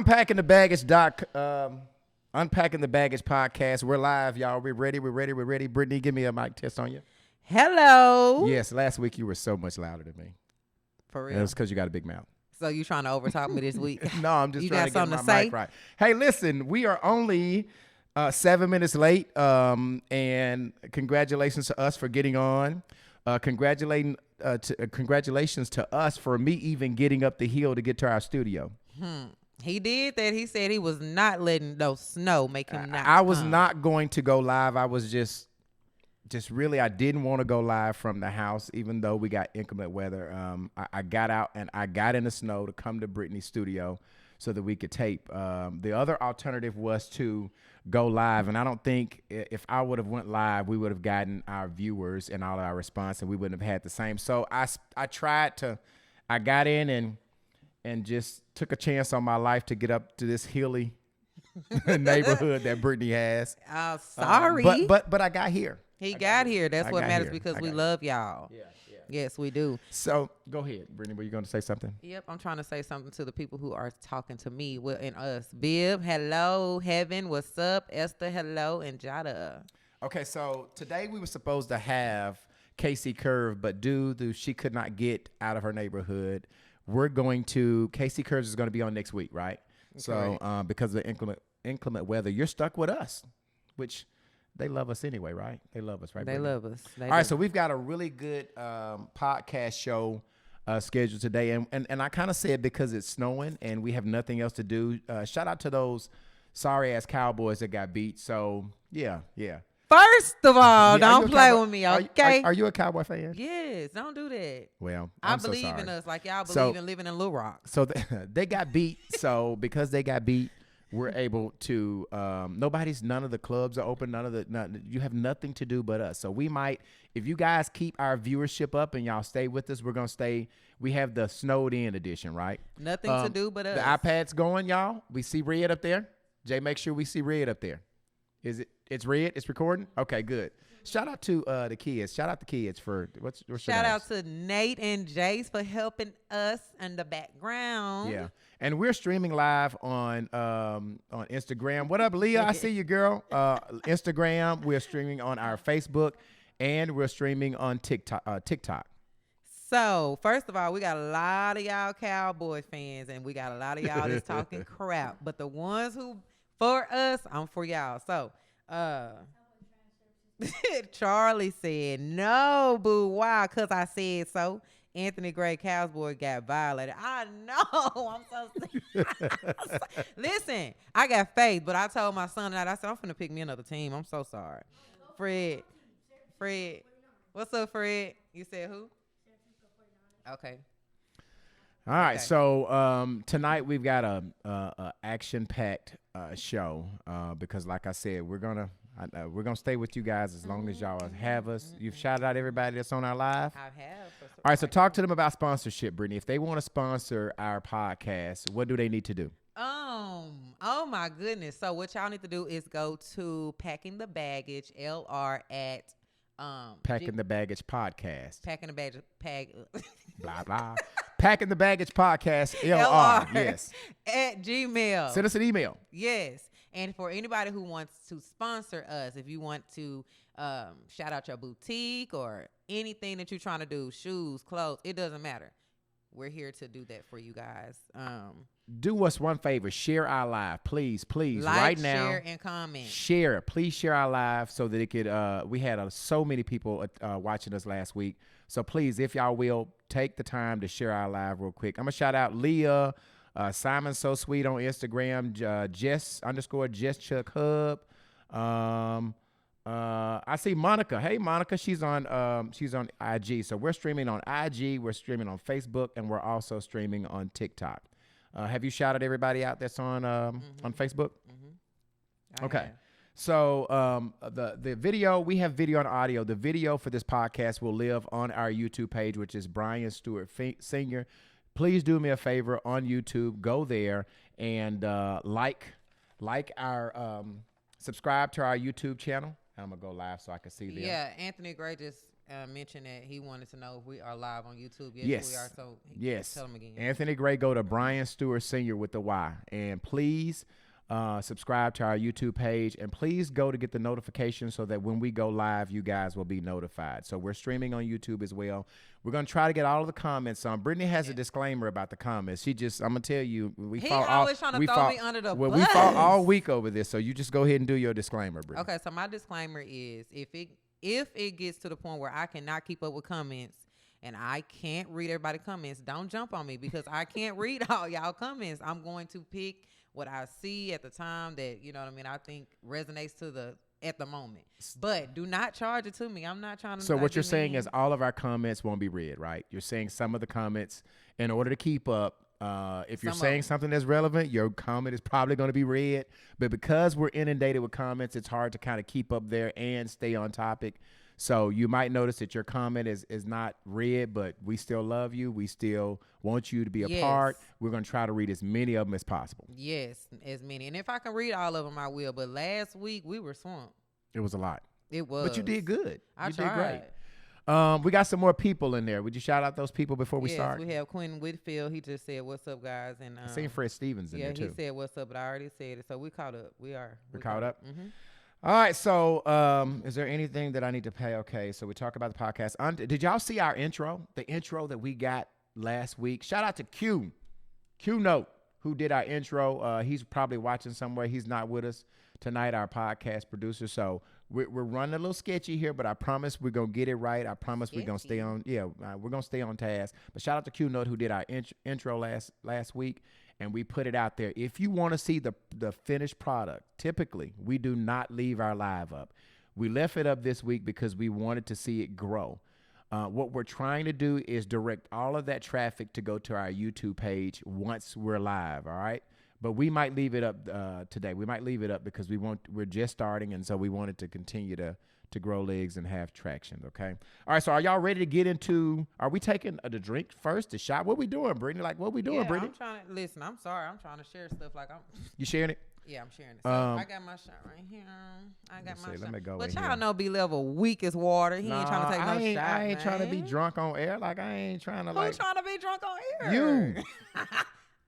Unpacking the Baggage Podcast. We're live, y'all. We're ready. Britney, give me a mic test on you. Hello. Yes, last week you were so much louder than me. For real. And it's because you got a big mouth. So you trying to overtalk me this week? No, I'm just you trying to get my say? mic right. Hey, listen, we are only 7 minutes late, and congratulations to us for getting on. Congratulations to us for me even getting up the hill to get to our studio. He did that. He said he was not letting no snow make him not. I was not going to go live. I was just really, I didn't want to go live from the house, even though we got inclement weather. I got out and I got in the snow to come to Britney's studio so that we could tape. The other alternative was to go live, and I don't think if I would have went live, we would have gotten our viewers and all of our response, and we wouldn't have had the same. So I got in and just took a chance on my life to get up to this hilly neighborhood that Britney has. Sorry. But I got here. He got here. That's what matters because we love y'all. Yeah. Yes, we do. So go ahead, Britney. Were you going to say something? Yep, I'm trying to say something to the people who are talking to me and us. Bib, hello. Heaven, what's up? Esther, hello. And Jada. Okay, so today we were supposed to have Casey Curve, but due to she could not get out of her neighborhood, Casey Curves is going to be on next week, right? Okay. So because of the inclement weather, you're stuck with us, which they love us anyway, right? They love us, right? They love us. All right, so we've got a really good podcast show scheduled today, and I kind of said because it's snowing and we have nothing else to do. Shout out to those sorry ass Cowboys that got beat. So yeah. First of all, don't play with me, okay? Are you a Cowboy fan? Yes, don't do that. Well, I believe in us like y'all believe in living in Little Rock. So they got beat. So because they got beat, we're able to. None of the clubs are open. You have nothing to do but us. So we might, if you guys keep our viewership up and y'all stay with us, we're gonna stay. We have the snowed in edition, right? Nothing to do but us. The iPad's going, y'all. We see red up there. Jay, make sure we see red up there. Is it? It's red. It's recording. Okay, good. Shout out to the kids. Shout out the kids for what's shout out to Nate and Jace for helping us in the background. Yeah, and we're streaming live on Instagram. What up, Leah? I see you, girl. Instagram. We're streaming on our Facebook, and we're streaming on TikTok. So first of all, we got a lot of y'all Cowboy fans, and we got a lot of y'all that's talking crap. But the ones who for us, I'm for y'all. So. Charlie said, no, boo, why? Because I said so. Anthony Gray Cowboy got violated. I know. I'm so Listen, I got faith, but I told my son that I said, I'm finna pick me another team. I'm so sorry. Fred. What's up, Fred? You said who? Okay. All right, okay. So tonight we've got a action-packed show because, like I said, we're gonna stay with you guys as long as y'all have us. You've shouted out everybody that's on our live. I have. All right, so talk to them about sponsorship, Brittany. If they want to sponsor our podcast, what do they need to do? Oh my goodness. So what y'all need to do is go to Packing the Baggage LR at Packing the Baggage Podcast. Packing the Baggage blah blah. Packing the Baggage Podcast LR. Yes. At Gmail. Send us an email. Yes. And for anybody who wants to sponsor us, if you want to shout out your boutique or anything that you're trying to do, shoes, clothes, it doesn't matter. We're here to do that for you guys. Do us one favor. Share our live. Please, like, right now. Share, and comment. Share. Please share our live so that it could, we had so many people watching us last week. So please, if y'all will, take the time to share our live real quick. I'm going to shout out Leah, Simon So Sweet on Instagram, Jess Chuck Hub. I see Monica. Hey, Monica, she's on IG. So we're streaming on IG, we're streaming on Facebook, and we're also streaming on TikTok. Have you shouted everybody out that's on Facebook? Mm-hmm. Okay. So the video, we have video and audio. The video for this podcast will live on our YouTube page, which is Brian Stewart Sr. Please do me a favor on YouTube. Go there and like our subscribe to our YouTube channel. I'm gonna go live so I can see them. Yeah, Anthony Gray just mentioned that he wanted to know if we are live on YouTube. Yes. We are. So Yes. Tell him again. Anthony Gray, go to Brian Stewart Sr. with the Y. And please subscribe to our YouTube page. And please go to get the notification so that when we go live, you guys will be notified. So we're streaming on YouTube as well. We're going to try to get all of the comments on. Brittany has a disclaimer about the comments. I'm going to tell you. He always trying to throw me under the bus. We fought all week over this. So you just go ahead and do your disclaimer, Brittany. Okay, so my disclaimer is if it gets to the point where I cannot keep up with comments and I can't read everybody's comments, don't jump on me because I can't read all y'all comments. I'm going to pick what I see at the time that, you know what I mean, I think resonates at the moment. But do not charge it to me. I'm not trying to. So what you're saying is all of our comments won't be read, right? You're saying some of the comments, in order to keep up, if you're saying something that's relevant, your comment is probably going to be read. But because we're inundated with comments, it's hard to kind of keep up there and stay on topic. So you might notice that your comment is not read, but we still love you. We still want you to be a part. We're going to try to read as many of them as possible. Yes, as many. And if I can read all of them, I will. But last week, we were swamped. It was a lot. It was. But you did good. I tried. Did great. We got some more people in there. Would you shout out those people before we start? Yes, we have Quentin Whitfield. He just said, "What's up, guys?" And I seen Fred Stevens in there, too. Yeah, he said, "What's up?" But I already said it. So we caught up. We're caught up? Mm-hmm. All right, so is there anything that I need to pay? Okay, so we talk about the podcast. Did y'all see our intro? The intro that we got last week? Shout out to Q Note, who did our intro. He's probably watching somewhere. He's not with us tonight, our podcast producer. So we're running a little sketchy here, but I promise we're going to get it right. I promise we're going to stay on. Yeah, we're going to stay on task. But shout out to Q Note, who did our intro last week. And we put it out there. If you want to see the finished product, typically we do not leave our live up. We left it up this week because we wanted to see it grow. What we're trying to do is direct all of that traffic to go to our YouTube page once we're live, all right? But we might leave it up today. We might leave it up because we're just starting, and so we wanted to continue to grow legs and have traction, okay? All right, so are y'all ready to get into, are we taking the drink first, the shot? What we doing, Brittany? Like, what we doing, Brittany? I'm trying to, listen, I'm sorry. I'm trying to share stuff like I'm. You sharing it? Yeah, I'm sharing it. So I got my shot right here. I got my shot. Let me go but y'all here. Know B-Level weak as water. He ain't trying to take no shot, I ain't trying to be drunk on air. Like, I ain't trying to Who's trying to be drunk on air? You.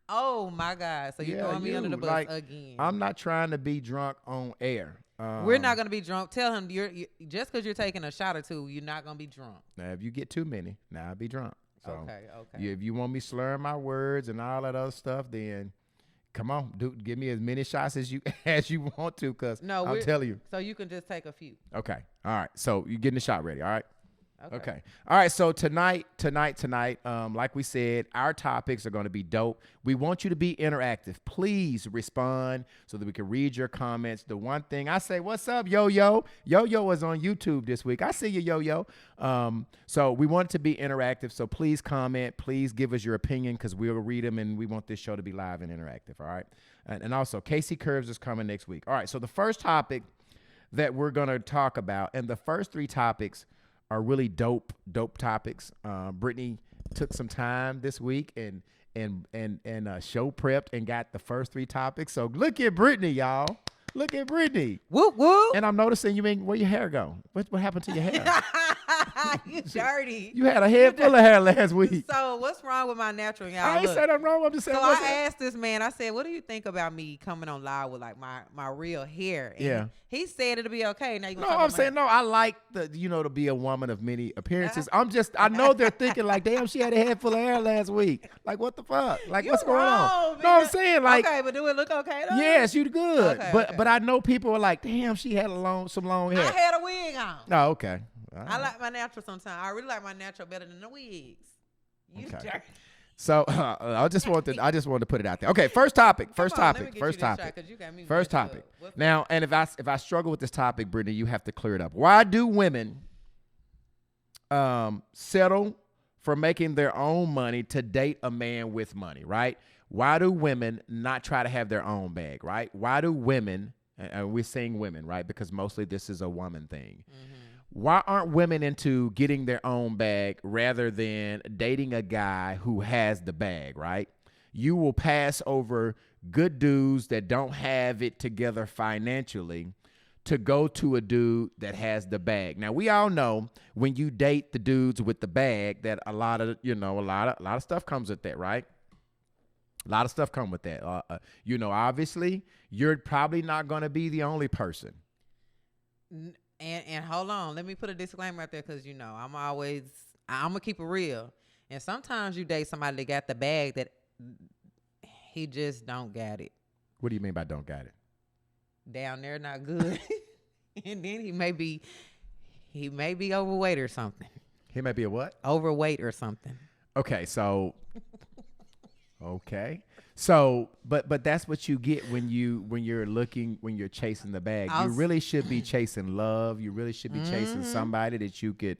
Oh, my God. So you're throwing me under the bus again. I'm not trying to be drunk on air. We're not going to be drunk. Tell him you're just because you're taking a shot or two, you're not going to be drunk. Now, if you get too many, now I'll be drunk. So okay. If you want me slurring my words and all that other stuff, then come on, dude, give me as many shots as you want to, because I'm telling you. So you can just take a few. Okay. All right. So you're getting the shot ready. All right. Okay. All right. So tonight, like we said, our topics are going to be dope. We want you to be interactive. Please respond so that we can read your comments. The one thing I say, what's up, Yo-Yo? Yo-Yo is on YouTube this week. I see you, Yo-Yo. So we want it to be interactive. So please comment. Please give us your opinion because we'll read them, and we want this show to be live and interactive. All right. And also, Casey Curves is coming next week. All right. So the first topic that we're going to talk about, and the first three topics are really dope topics. Brittany took some time this week and show prepped and got the first three topics. So look at Brittany, y'all. Look at Brittany. Whoop, whoop. And I'm noticing where your hair go? What happened to your hair? You dirty. You had a head full of hair last week. So what's wrong with my natural, y'all? I ain't said I'm wrong. I'm just saying. So I asked this man, I said, what do you think about me coming on live with like my real hair? And he said it'll be okay. Now you No, I'm saying no. I like to be a woman of many appearances. I know they're thinking like, damn, she had a head full of hair last week. Like, what the fuck? Like, what's going on? No, I'm saying like, okay, but do it look okay though? Yes, you good. Okay, but I know people are like, damn, she had some long hair. I had a wig on. Oh, okay. Right. I like my natural sometimes. I really like my natural better than the wigs. You dirty. So I just wanted to put it out there. Okay, first topic. Now, and if I struggle with this topic, Brittany, you have to clear it up. Why do women settle for making their own money to date a man with money, right? Why do women not try to have their own bag, right? Why do women, and we're saying women, right? Because mostly this is a woman thing. Mm-hmm. Why aren't women into getting their own bag rather than dating a guy who has the bag, right? You will pass over good dudes that don't have it together financially to go to a dude that has the bag. Now we all know when you date the dudes with the bag that a lot of stuff comes with that, right? A lot of stuff come with that. Obviously, you're probably not going to be the only person. And hold on, let me put a disclaimer out there because I'm gonna keep it real. And sometimes you date somebody that got the bag that he just don't got it. What do you mean by don't got it? Down there not good. And then he may be overweight or something. He may be a what? Overweight or something. Okay, so but that's what you get when you're chasing the bag. You really should be chasing love. You really should be chasing somebody that you could,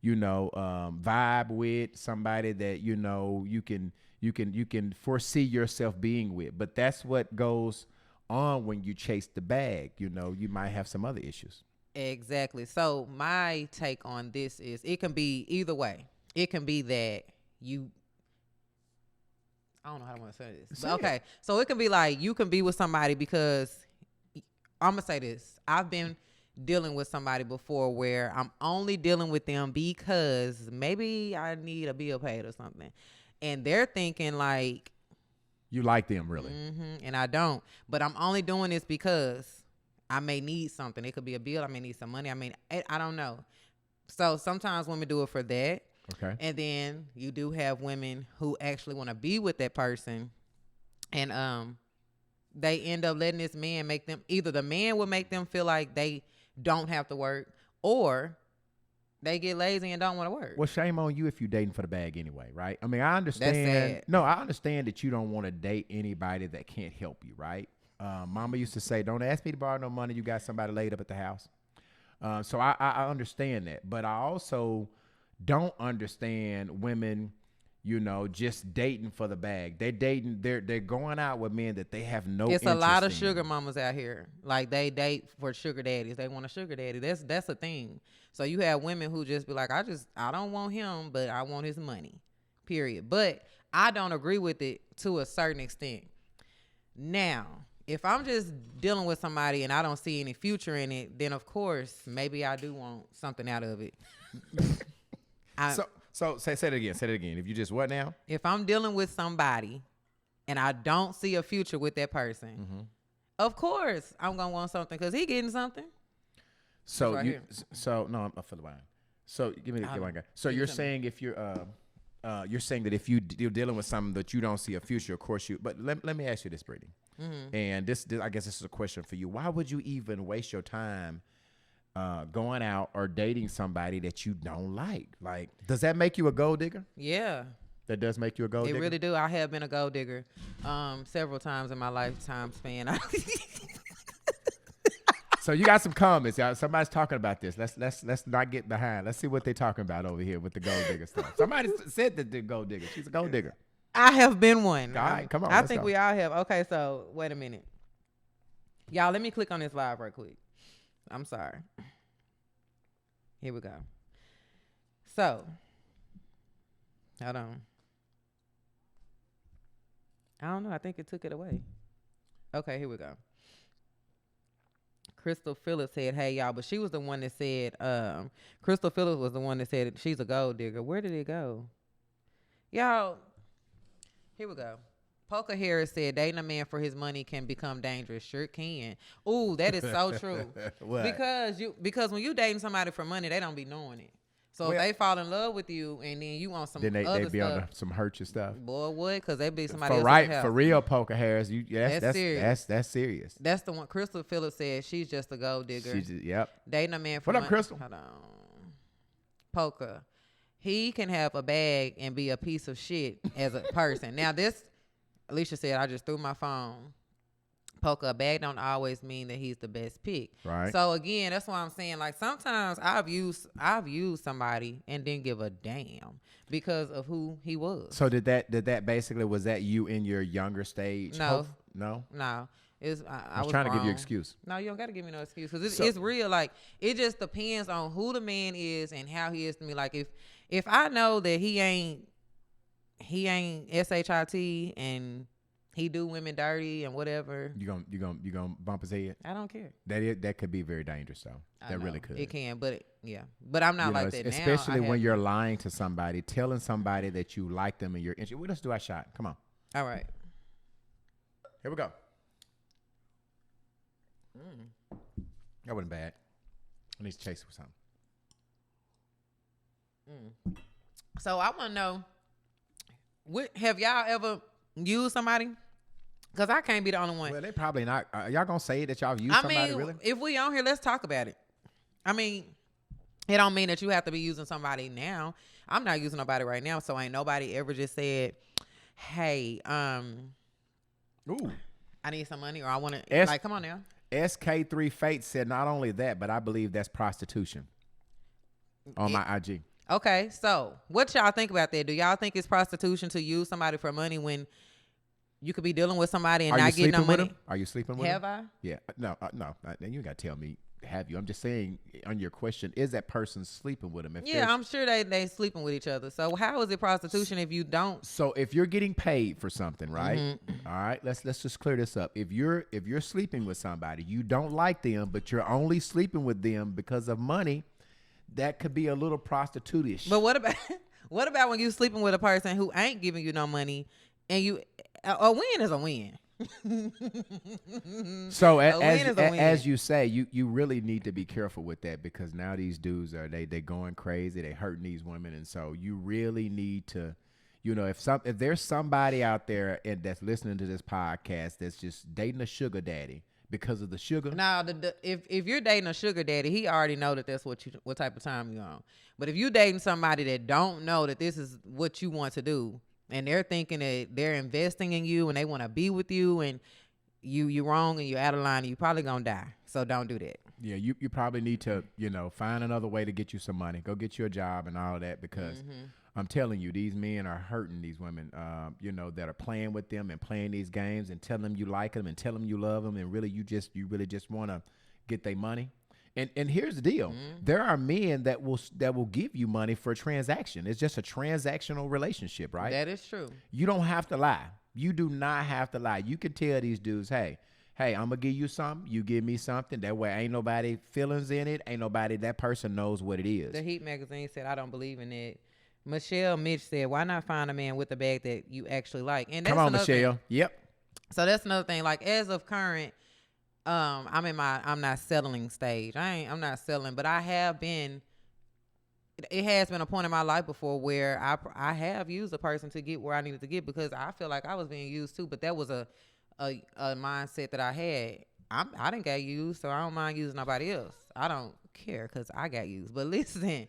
vibe with, somebody that you can foresee yourself being with. But that's what goes on when you chase the bag. You might have some other issues. Exactly. So my take on this is it can be either way. It can be that I don't know how I want to say this. But okay. So it can be like you can be with somebody because I'm going to say this. I've been dealing with somebody before where I'm only dealing with them because maybe I need a bill paid or something. And they're thinking like, you like them, really. And I don't. But I'm only doing this because I may need something. It could be a bill. I may need some money. I don't know. So sometimes women do it for that. Okay. And then you do have women who actually want to be with that person. And they end up letting this man make them, either the man will make them feel like they don't have to work, or they get lazy and don't want to work. Well, shame on you if you're dating for the bag anyway, right? I mean, I understand. That's sad. No, I understand that you don't want to date anybody that can't help you, right? Mama used to say, don't ask me to borrow no money. You got somebody laid up at the house. So I understand that. But I also don't understand women, just dating for the bag. They're going out with men that they have no interest in. It's a lot of sugar mamas out here. Like they date for sugar daddies. They want a sugar daddy. That's a thing. So you have women who just be like, I don't want him, but I want his money. Period. But I don't agree with it to a certain extent. Now, if I'm just dealing with somebody and I don't see any future in it, then of course maybe I do want something out of it. So say it again. Say it again. If you just what now? If I'm dealing with somebody and I don't see a future with that person, of course I'm gonna want something because he getting something. So right I'm for the line. So give me the one guy. So you're saying if you're saying that if you're dealing with something that you don't see a future, of course you. But let me ask you this, Brittany. And this I guess this is a question for you. Why would you even waste your time going out or dating somebody that you don't like? Like, does that make you a gold digger? Yeah. That does make you a gold digger? It really do. I have been a gold digger several times in my lifetime span. So you got some comments, y'all. Somebody's talking about this. Let's not get behind. Let's see what they're talking about over here with the gold digger stuff. Somebody said that they're gold digger. She's a gold digger. I have been one. All right, come on. I think we all have. Okay, so wait a minute. Y'all, let me click on this live right quick. I'm sorry. Here we go. So, hold on. I don't know. I think it took it away. Okay, here we go. Crystal Phillips said, hey, y'all, but she was the one that said, Crystal Phillips was the one that said she's a gold digger. Where did it go? Y'all, here we go. Poker Harris said, dating a man for his money can become dangerous. Sure can. Ooh, that is so true. What? Because when you dating somebody for money, they don't be knowing it. So if they fall in love with you and then you want some then they other be stuff, on some hurt your stuff. Boy, what? Because they be somebody else. For real, Poker Harris. That's serious. That's serious. That's the one. Crystal Phillips said she's just a gold digger. Yep. Dating a man for money. What up, Crystal? Hold on. Poker. He can have a bag and be a piece of shit as a person. Now this, Alicia said, I just threw my phone. Poker, a bag don't always mean that he's the best pick. Right. So again, that's why I'm saying, like, sometimes I've used somebody and didn't give a damn because of who he was. So did that basically, was that you in your younger stage? No. No. I was trying to give you wrong. an excuse. No, you don't got to give me no excuse because it's real. Like, it just depends on who the man is and how he is to me. Like, if I know that he ain't SHIT and he do women dirty and whatever. You gonna bump his head? I don't care. That could be very dangerous though. That really could. It can, but but I'm not like that now. Especially when you're lying to somebody, telling somebody that you like them and you're interested. Well, let's do our shot. Come on. All right. Here we go. That wasn't bad. I need to chase it with something. So I want to know, have y'all ever used somebody? Because I can't be the only one. Well, they probably not. Y'all gonna say that y'all used somebody, really? If we on here, let's talk about it. I mean, it don't mean that you have to be using somebody now. I'm not using nobody right now, so ain't nobody ever just said, hey, Ooh. I need some money, or I want to, like, come on now. SK3 Fate said not only that, but I believe that's prostitution on my IG. Okay, so what y'all think about that? Do y'all think it's prostitution to use somebody for money when you could be dealing with somebody and not getting no money? Are you sleeping with him? Have I? Yeah. No. You got to tell me. Have you? I'm just saying on your question, is that person sleeping with him? I'm sure they sleeping with each other. So how is it prostitution if you don't? So if you're getting paid for something, right? Mm-hmm. All right, let's just clear this up. If you're sleeping with somebody, you don't like them, but you're only sleeping with them because of money, that could be a little prostitute-ish. But what about when you sleeping with a person who ain't giving you no money, and a win is a win. So as you say, you really need to be careful with that, because now these dudes they going crazy, they hurting these women, and so you really need to, if there's somebody out there that's listening to this podcast that's just dating a sugar daddy because of the sugar. Now, if you're dating a sugar daddy, he already know that that's what type of time you're on. But if you dating somebody that don't know that this is what you want to do, and they're thinking that they're investing in you and they want to be with you, and you're wrong and you're out of line, and you're probably gonna die. So don't do that. Yeah, you probably need to, find another way to get you some money. Go get you a job and all of that, because I'm telling you, these men are hurting these women, that are playing with them and playing these games and telling them you like them and telling them you love them, and really you really just want to get their money. And here's the deal. There are men that will give you money for a transaction. It's just a transactional relationship, right? That is true. You don't have to lie. You do not have to lie. You can tell these dudes, hey, I'm going to give you something. You give me something. That way ain't nobody feelings in it. Ain't nobody, that person knows what it is. The Heat magazine said, I don't believe in it. Michelle Mitch said, why not find a man with a bag that you actually like? And that's Come on, Michelle. Thing. Yep. So that's another thing. Like, as of current, I'm not settling stage. I'm not settling, but I have been. It has been a point in my life before where I have used a person to get where I needed to get, because I feel like I was being used too. But that was a mindset that I had. I didn't get used, so I don't mind using nobody else. I don't care because I got used. But listen,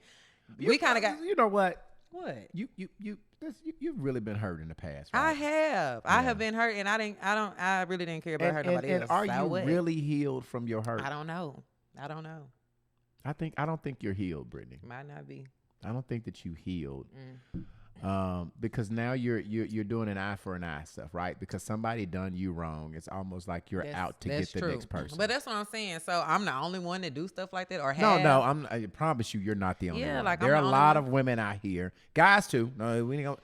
we kind of got. You know what? What? You've really been hurt in the past, right? I have. Yeah. I have been hurt, and I really didn't care about hurting nobody else. And are you really healed from your hurt? I don't know. I don't think you're healed, Brittany. Might not be. I don't think that you healed. Because now you're doing an eye for an eye stuff, right? Because somebody done you wrong. It's almost like you're out to get the next person. But that's what I'm saying. So I'm the only one that do stuff like that, or have? No. I promise you, you're not the only one. Like there are a lot of women out here, guys too. No, we ain't gonna.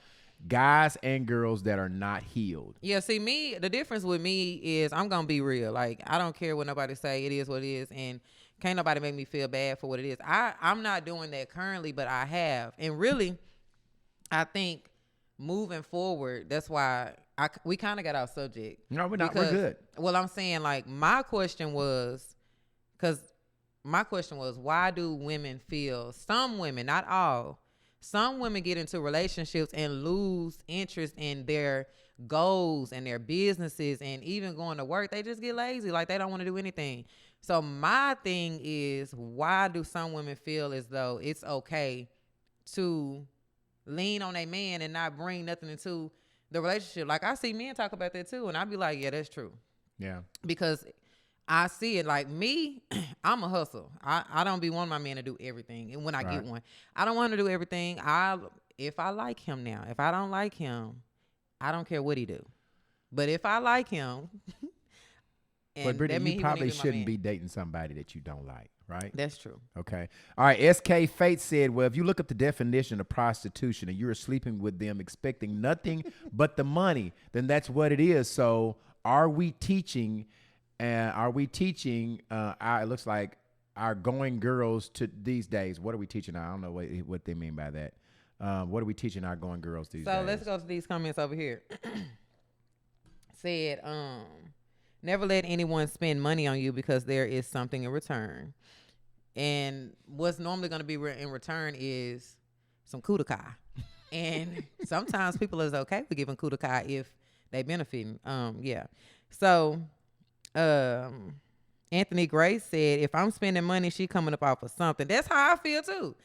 Guys and girls that are not healed. Yeah, see, the difference with me is I'm gonna be real. Like, I don't care what nobody say. It is what it is, and can't nobody make me feel bad for what it is. I'm not doing that currently, but I have, and really, I think moving forward, that's why we kind of got off subject. No, we're not. We're good. Well, I'm saying, like, my question was, why do women feel? Some women, not all. Some women get into relationships and lose interest in their goals and their businesses and even going to work. They just get lazy. Like, they don't want to do anything. So my thing is, why do some women feel as though it's okay to lean on a man and not bring nothing into the relationship? Like, I see men talk about that too, and I be like, yeah, that's true. Yeah. Because I see it. Like, me, I'm a hustle. I don't be wanting my man to do everything. And when I get one, I don't want him to do everything. If I like him now, if I don't like him, I don't care what he do. But if I like him, And But Brittany, that mean you he wouldn't probably even my shouldn't man. be dating somebody that you don't like, right? That's true. Okay. All right. SK Fate said, well, if you look up the definition of prostitution and you're sleeping with them expecting nothing but the money, then that's what it is. So are we teaching, it looks like our going girls to these days? What are we teaching? I don't know what they mean by that. What are we teaching our going girls these days? So let's go to these comments over here. Said, never let anyone spend money on you because there is something in return. And what's normally going to be in return is some kudakai. And sometimes people is okay with giving kudakai if they benefiting. Yeah. So, Anthony Grace said, if I'm spending money, she coming up off of something. That's how I feel too.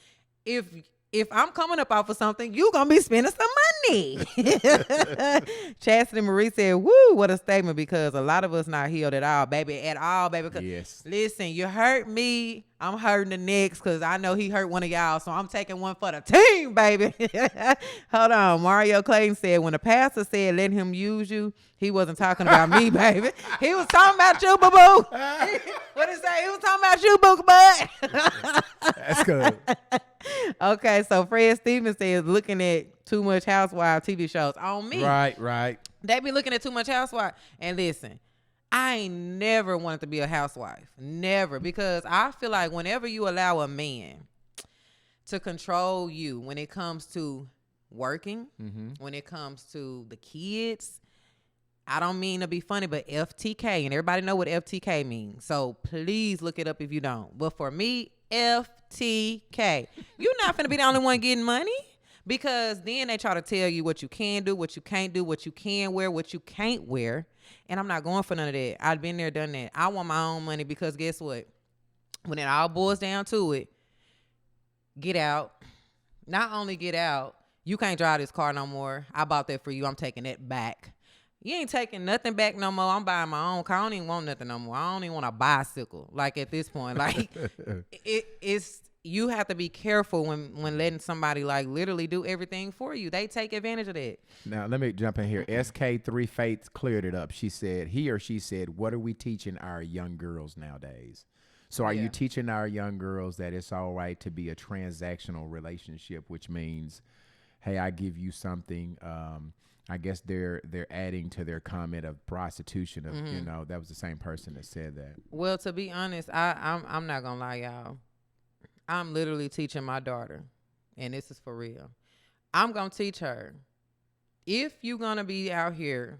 If I'm coming up off of something, you gonna be spending some money. Chastity Marie said, woo, what a statement, because a lot of us not healed at all, baby. Yes. Listen, you hurt me, I'm hurting the next, because I know he hurt one of y'all, so I'm taking one for the team, baby. Hold on. Mario Clayton said, when the pastor said, let him use you, he wasn't talking about me, baby. He was talking about you, boo-boo. What did he say? He was talking about you, boo-boo. That's good. Okay, so Fred Stevens says looking at too much Housewives TV shows on me. Right. They be looking at too much Housewives. And listen, I ain't never wanted to be a housewife. Never. Because I feel like whenever you allow a man to control you when it comes to working, when it comes to the kids, I don't mean to be funny, but FTK, and everybody know what FTK means. So please look it up if you don't. But for me, FTK. You're not finna be the only one getting money, because then they try to tell you what you can do, what you can't do, what you can wear, what you can't wear. And I'm not going for none of that. I've been there, done that. I want my own money, because guess what? When it all boils down to it, get out. Not only get out, you can't drive this car no more. I bought that for you. I'm taking that back. You ain't taking nothing back no more. I'm buying my own car. I don't even want nothing no more. I don't even want a bicycle. Like at this point, like it's you have to be careful when letting somebody like literally do everything for you. They take advantage of that. Now let me jump in here. SK3 Faith cleared it up. She said, she said, what are we teaching our young girls nowadays? So are you teaching our young girls that it's all right to be a transactional relationship, which means, hey, I give you something. I guess they're adding to their comment of prostitution. Of that was the same person that said that. Well, to be honest, I'm not gonna lie, y'all. I'm literally teaching my daughter, and this is for real. I'm gonna teach her, if you're gonna be out here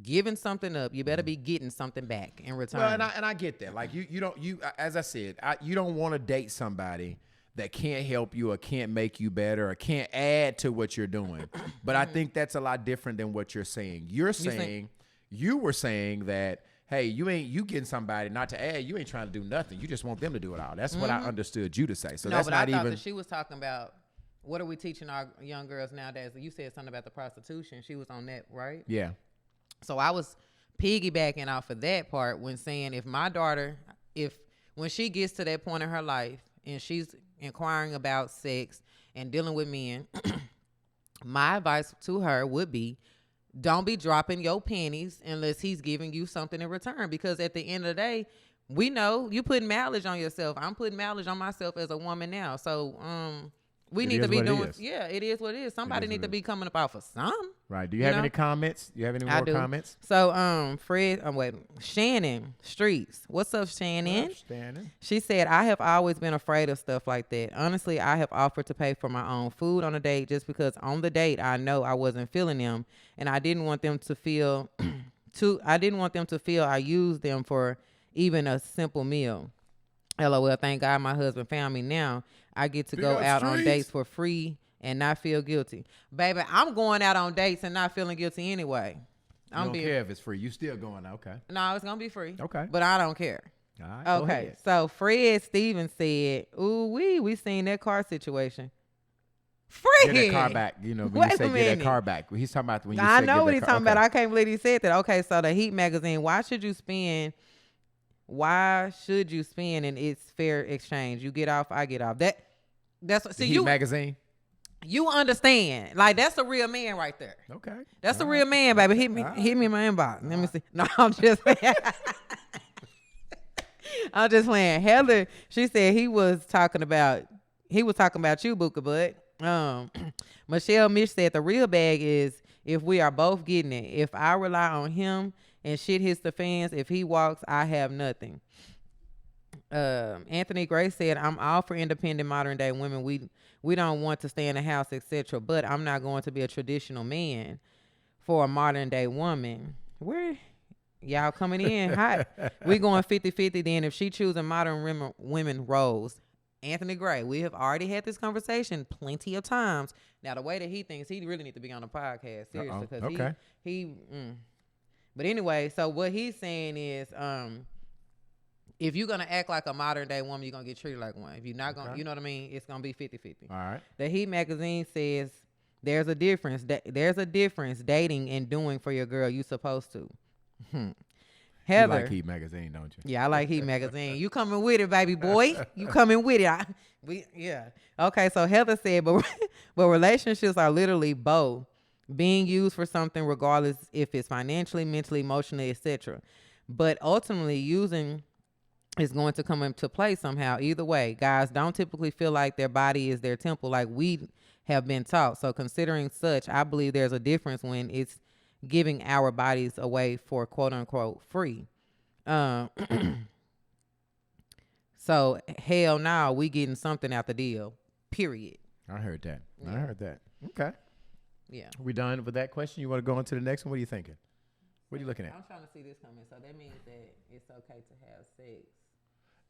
giving something up, you better be getting something back in return. Well, and I get that. Like you don't as I said, you don't want to date somebody that can't help you or can't make you better or can't add to what you're doing. But I think that's a lot different than what you're saying. You were saying that, hey, you getting somebody not to add, you ain't trying to do nothing. You just want them to do it all. That's what I understood you to say. So that's not even. I thought that she was talking about, what are we teaching our young girls nowadays? You said something about the prostitution. She was on that, right? Yeah. So I was piggybacking off of that part when saying, if my daughter, when she gets to that point in her life and she's inquiring about sex and dealing with men, my advice to her would be, don't be dropping your panties unless he's giving you something in return. Because at the end of the day, we know you putting mileage on yourself. I'm putting mileage on myself as a woman now. So we need to be doing, it is what it is. Somebody need to be coming up off of some. Right. Do you have any comments? Do you have any more comments? So Shannon Streets. What's up, Shannon? What's up, Shannon? She said, I have always been afraid of stuff like that. Honestly, I have offered to pay for my own food on a date just because on the date I know I wasn't feeling them, and I didn't want them to feel I used them for even a simple meal. LOL, thank God my husband found me now. I get to go out on dates for free and not feel guilty. Baby, I'm going out on dates and not feeling guilty anyway. I don't care if it's free. You still going, okay. No, it's going to be free. Okay. But I don't care. All right, okay, so Fred Stevens said, ooh, we seen that car situation. Free. Get that car back. You know, when you say get that car back. He's talking about when you say I know what he's talking about. I can't believe he said that. Okay, so the Heat magazine, why should you spend and it's fair exchange? You get off, I get off. That's the Heat magazine. You understand. Like, that's a real man right there. Okay. That's a real man, baby. Hit me in my inbox. Let me see. No, I'm just playing. I'm just playing. Heather, she said he was talking about you, Buka, but Michelle Mish said the real bag is if we are both getting it. If I rely on him and shit hits the fans, if he walks, I have nothing. Anthony Gray said, I'm all for independent modern day women. We don't want to stay in the house, etc. But I'm not going to be a traditional man for a modern day woman. Where y'all coming in hot? We going 50-50 then if she choosing modern women roles. Anthony Gray, we have already had this conversation plenty of times. Now, the way that he thinks, he really needs to be on the podcast, seriously. Because But anyway, so what he's saying is, if you're going to act like a modern day woman, you're going to get treated like one. If you're not going to, you know what I mean? It's going to be 50-50. All right. The Heat magazine says there's a difference. There's a difference dating and doing for your girl you supposed to. Heather. You like Heat magazine, don't you? Yeah, I like Heat magazine. You coming with it, baby boy. You coming with it. Yeah. Okay, so Heather said, but relationships are literally both being used for something regardless if it's financially, mentally, emotionally, etc. But ultimately using is going to come into play somehow. Either way, guys don't typically feel like their body is their temple like we have been taught. So considering such, I believe there's a difference when it's giving our bodies away for quote unquote free. So hell no, we getting something out the deal. Period. I heard that. Yeah. I heard that. Okay. Yeah. We done with that question? You want to go on to the next one? What are you thinking? What are you looking at? I'm trying to see this coming. So that means that it's okay to have sex.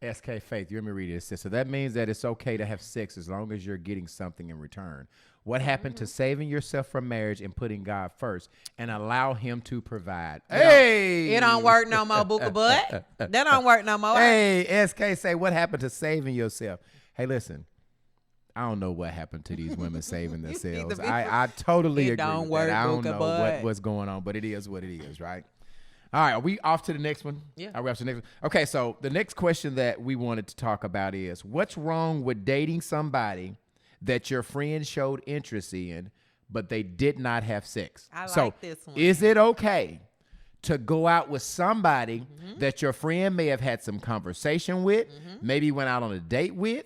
SK Faith, you let me read it. It says, so that means that it's okay to have sex as long as you're getting something in return. What happened to saving yourself from marriage and putting God first and allow him to provide? Hey! It don't work no more, Buka Butt. That don't work no more. Hey, SK say, what happened to saving yourself? Hey, listen. I don't know what happened to these women saving themselves. I totally agree with that. I don't know what's going on, but it is what it is, right? All right, are we off to the next one? Yeah. Are we off to the next one? Okay, so the next question that we wanted to talk about is, what's wrong with dating somebody that your friend showed interest in, but they did not have sex? I like this one. Is it okay to go out with somebody that your friend may have had some conversation with, maybe went out on a date with,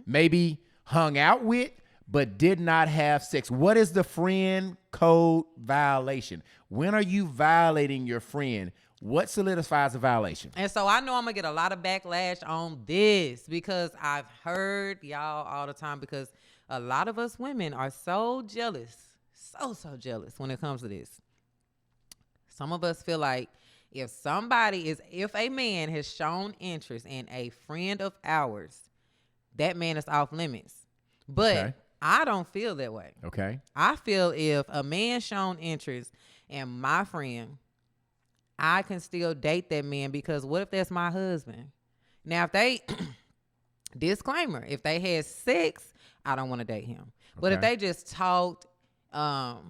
maybe hung out with, but did not have sex? What is the friend code violation? When are you violating your friend? What solidifies a violation? And so I know I'm going to get a lot of backlash on this because I've heard y'all all the time, because a lot of us women are so jealous, so jealous when it comes to this. Some of us feel like if a man has shown interest in a friend of ours, that man is off limits. But I don't feel that way. Okay. I feel if a man shown interest in my friend, I can still date that man, because what if that's my husband? Now, if they, disclaimer, if they had sex, I don't want to date him. But if they just talked,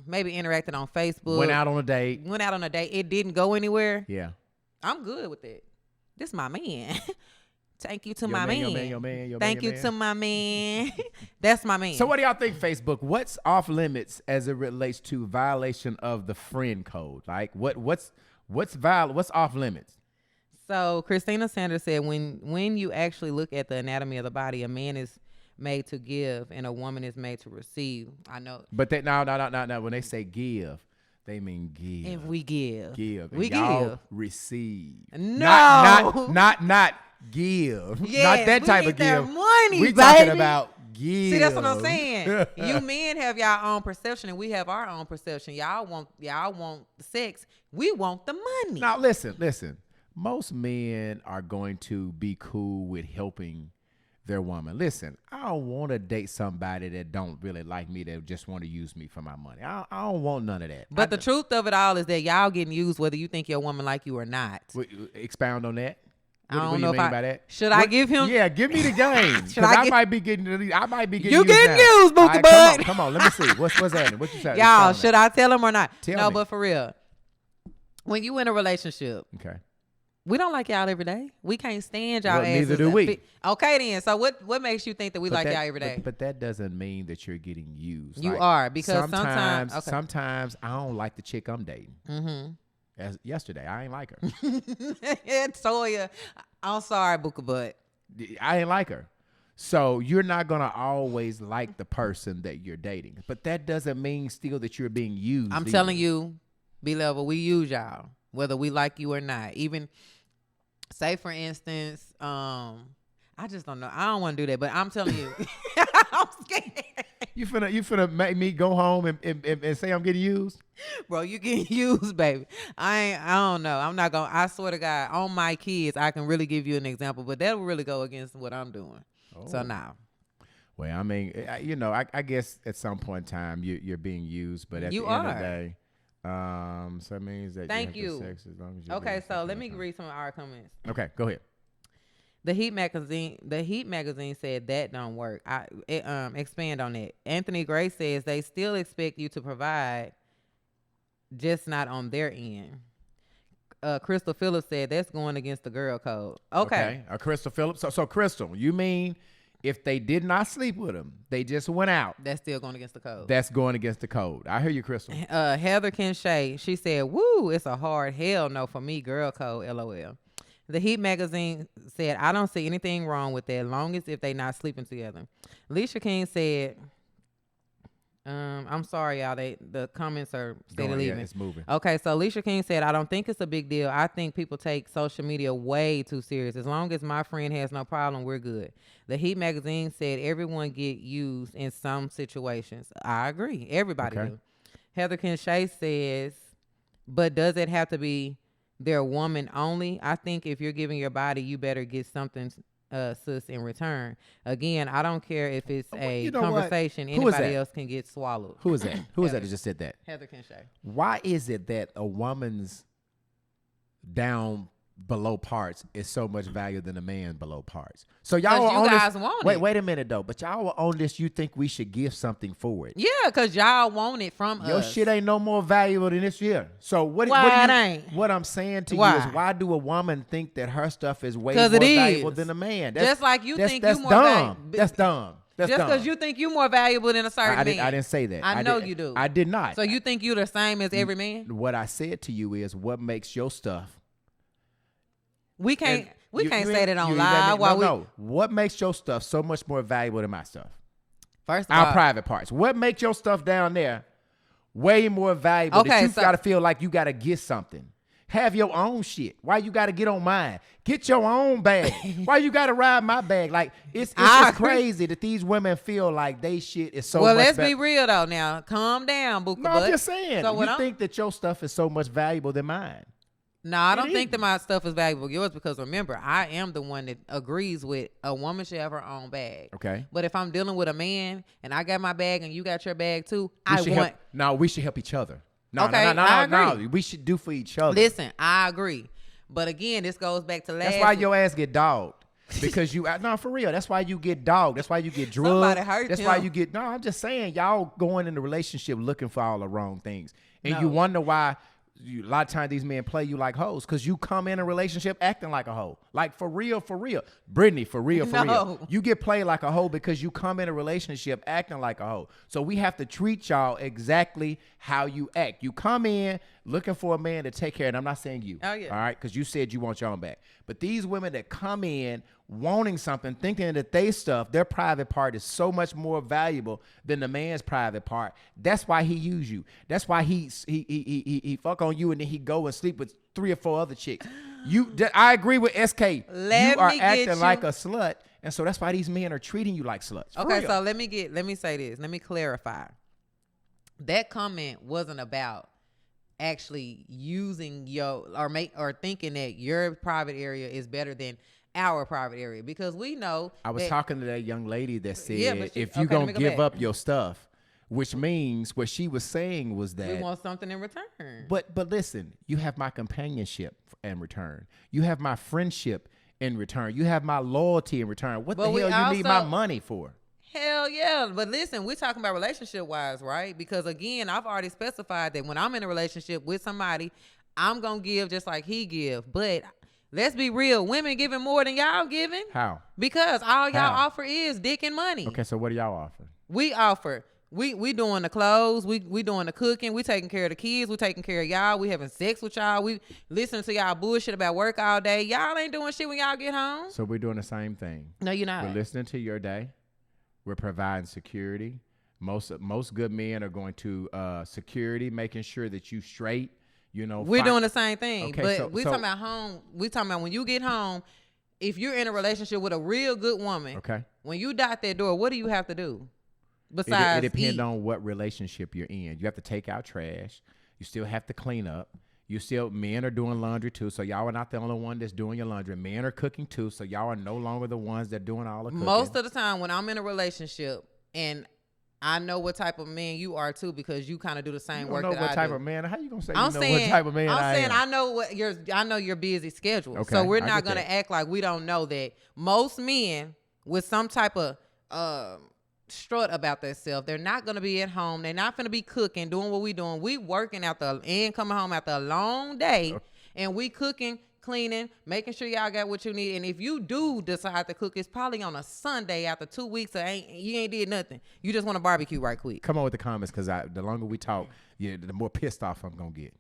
maybe interacted on Facebook. Went out on a date. It didn't go anywhere. Yeah. I'm good with it. This is my man. Thank you to Your my man. Thank you to my man. That's my man. So what do y'all think, Facebook? What's off limits as it relates to violation of the friend code? Like what's off limits? So Christina Sanders said when you actually look at the anatomy of the body, a man is made to give and a woman is made to receive. I know. But they no. When they say give, they mean give. If we give. We give. Receive. No. Not give. Yes, not that type of give. Money, we baby. Talking about give. See, that's what I'm saying. You men have your own perception and we have our own perception. Y'all want the sex. We want the money. Now listen. Most men are going to be cool with helping their woman. Listen, I don't want to date somebody that don't really like me, that just want to use me for my money. I don't want none of that. But the truth of it all is that y'all getting used whether you think your woman like you or not. Expound on that. I don't what do know you mean by that? I give him? Yeah, give me the game. Because I might be getting You used getting now. used, Buka Bud. Come on. Let me see. What's happening? What you saying? Y'all, should I tell him or not? Tell me. But for real, when you in a relationship, okay, We don't like y'all every day. We can't stand y'all Well, asses. neither do we. Okay, then. So what makes you think that we like y'all every day? But that doesn't mean that you're getting used. You Like, are, because sometimes I don't like the chick I'm dating. Mm-hmm. As yesterday, I ain't like her. Yeah, Toya, I'm sorry, Booker, but I ain't like her. So you're not gonna always like the person that you're dating, but that doesn't mean still that you're being used. I'm telling you, B-Level, we use y'all whether we like you or not. Even say, for instance, I just don't know. I don't want to do that, but I'm telling you, I'm scared. You finna make me go home and say I'm getting used? Bro, you getting used, baby. I don't know. I'm not gonna. I swear to God, on my kids, I can really give you an example, but that will really go against what I'm doing. Oh. So now. Well, I mean, I guess at some point in time you're being used, but at the end of the day, so it means that Thank you you. have sex as long as you're Okay, so let me read some of our comments. Okay, go ahead. The Heat magazine said that don't work. Expand on that. Anthony Gray says they still expect you to provide, just not on their end. Crystal Phillips said that's going against the girl code. Okay. Crystal Phillips. So Crystal, you mean if they did not sleep with him, they just went out? That's still going against the code. That's going against the code. I hear you, Crystal. Heather Kinshay, she said, "Woo, it's a hard hell no for me, girl code, LOL." The Heat magazine said, "I don't see anything wrong with that, as long as if they not sleeping together." Alicia King said, I'm sorry, y'all. The comments are steady leaving. Yeah, it's moving. Okay, so Alicia King said, "I don't think it's a big deal. I think people take social media way too serious. As long as my friend has no problem, we're good." The Heat magazine said, "Everyone get used in some situations." I agree. Everybody do. Heather Kinshay says, "But does it have to be their woman only? I think if you're giving your body, you better get something, sis, in return." Again, I don't care if it's a conversation. Anybody else can get swallowed. Who is that? Who is that just said that? Heather Kinshay. Why is it that a woman's down below parts is so much value than a man below parts? So y'all you guys want it. Wait a minute though. But y'all were on this. You think we should give something for it? Yeah, because y'all want it from us. Your shit ain't no more valuable than this here. So what I'm saying to you is, why do a woman think that her stuff is way more valuable than a man? Just like you think that's you more dumb. That's dumb. That's just dumb. because you think you more valuable than a certain man. I didn't say that. I know you do. I did not. So you think you the same as every man? What I said to you is, what makes your stuff. We can't say that on live. No. What makes your stuff so much more valuable than my stuff? First of all, our private parts. What makes your stuff down there way more valuable that you got to feel like you got to get something? Have your own shit. Why you got to get on mine? Get your own bag. Why you got to ride my bag? Like, it's crazy that these women feel like they shit is so much let's be real, though. Now, calm down, Buka. No, I'm just saying. So you think that your stuff is so much valuable than mine? No, I don't think that my stuff is valuable yours, because remember, I am the one that agrees with a woman should have her own bag. Okay. But if I'm dealing with a man and I got my bag and you got your bag too, we should help each other. No, we should do for each other. Listen, I agree. But again, this goes back to last. That's why your ass get dogged. Because you, no, for real. That's why you get dogged. That's why you get drugged. Somebody hurt That's him. why you get, no, I'm just saying, y'all going in a relationship looking for all the wrong things. And you wonder why a lot of times these men play you like hoes, because you come in a relationship acting like a hoe. Like, for real. Brittany, for real. You get played like a hoe because you come in a relationship acting like a hoe. So we have to treat y'all exactly how you act. You come in looking for a man to take care of, and I'm not saying you. Oh, yeah. All right? Because you said you want your own back. But these women that come in wanting something, thinking that their private part is so much more valuable than the man's private part. That's why he use you. That's why he fuck on you and then he go and sleep with 3 or 4 other chicks. I agree with SK. You are acting like a slut, and so that's why these men are treating you like sluts. Okay, so let me say this. Let me clarify. That comment wasn't about actually using or thinking that your private area is better than our private area, because we know I was talking to that young lady that said, if you gonna give up your stuff, which means what she was saying was that we want something in return. But listen, you have my companionship in return. You have my friendship in return. You have my loyalty in return. What the hell you need my money for? Hell yeah. But listen, we're talking about relationship wise, right? Because again, I've already specified that when I'm in a relationship with somebody, I'm going to give just like he give. But let's be real. Women giving more than y'all giving. How? Because all y'all How? offer is dick and money. Okay, so what do y'all offer? We offer. We doing the clothes. We doing the cooking. We taking care of the kids. We taking care of y'all. We having sex with y'all. We listening to y'all bullshit about work all day. Y'all ain't doing shit when y'all get home. So we're doing the same thing. No, you're not. We're listening to your day. We're providing security. Most good men are going to security, making sure that you straight. You know, we're doing the same thing. Okay, but so we talking about home. We talking about when you get home. If you're in a relationship with a real good woman, okay, when you dot that door, what do you have to do? Besides, it depends eat. on what relationship you're in. You have to take out trash. You still have to clean up. Men are doing laundry too, so y'all are not the only one that's doing your laundry. Men are cooking too, so y'all are no longer the ones that doing all the cooking. Most of the time when I'm in a relationship, and I know what type of man you are too, because you kind of do the same work that I do. What type of man? How you gonna say I'm you know saying, what type of man I'm saying am? I know your busy schedule. Okay, so we're I not get gonna that. act like we don't know that most men with some type of strut about themselves, they're not gonna be at home. They're not gonna be cooking, doing what we doing. We working and coming home after a long day, and we cooking, cleaning, making sure y'all got what you need. And if you do decide to cook, it's probably on a Sunday after 2 weeks. You ain't did nothing. You just want to barbecue right quick. Come on with the comments, because the longer we talk, the more pissed off I'm gonna get.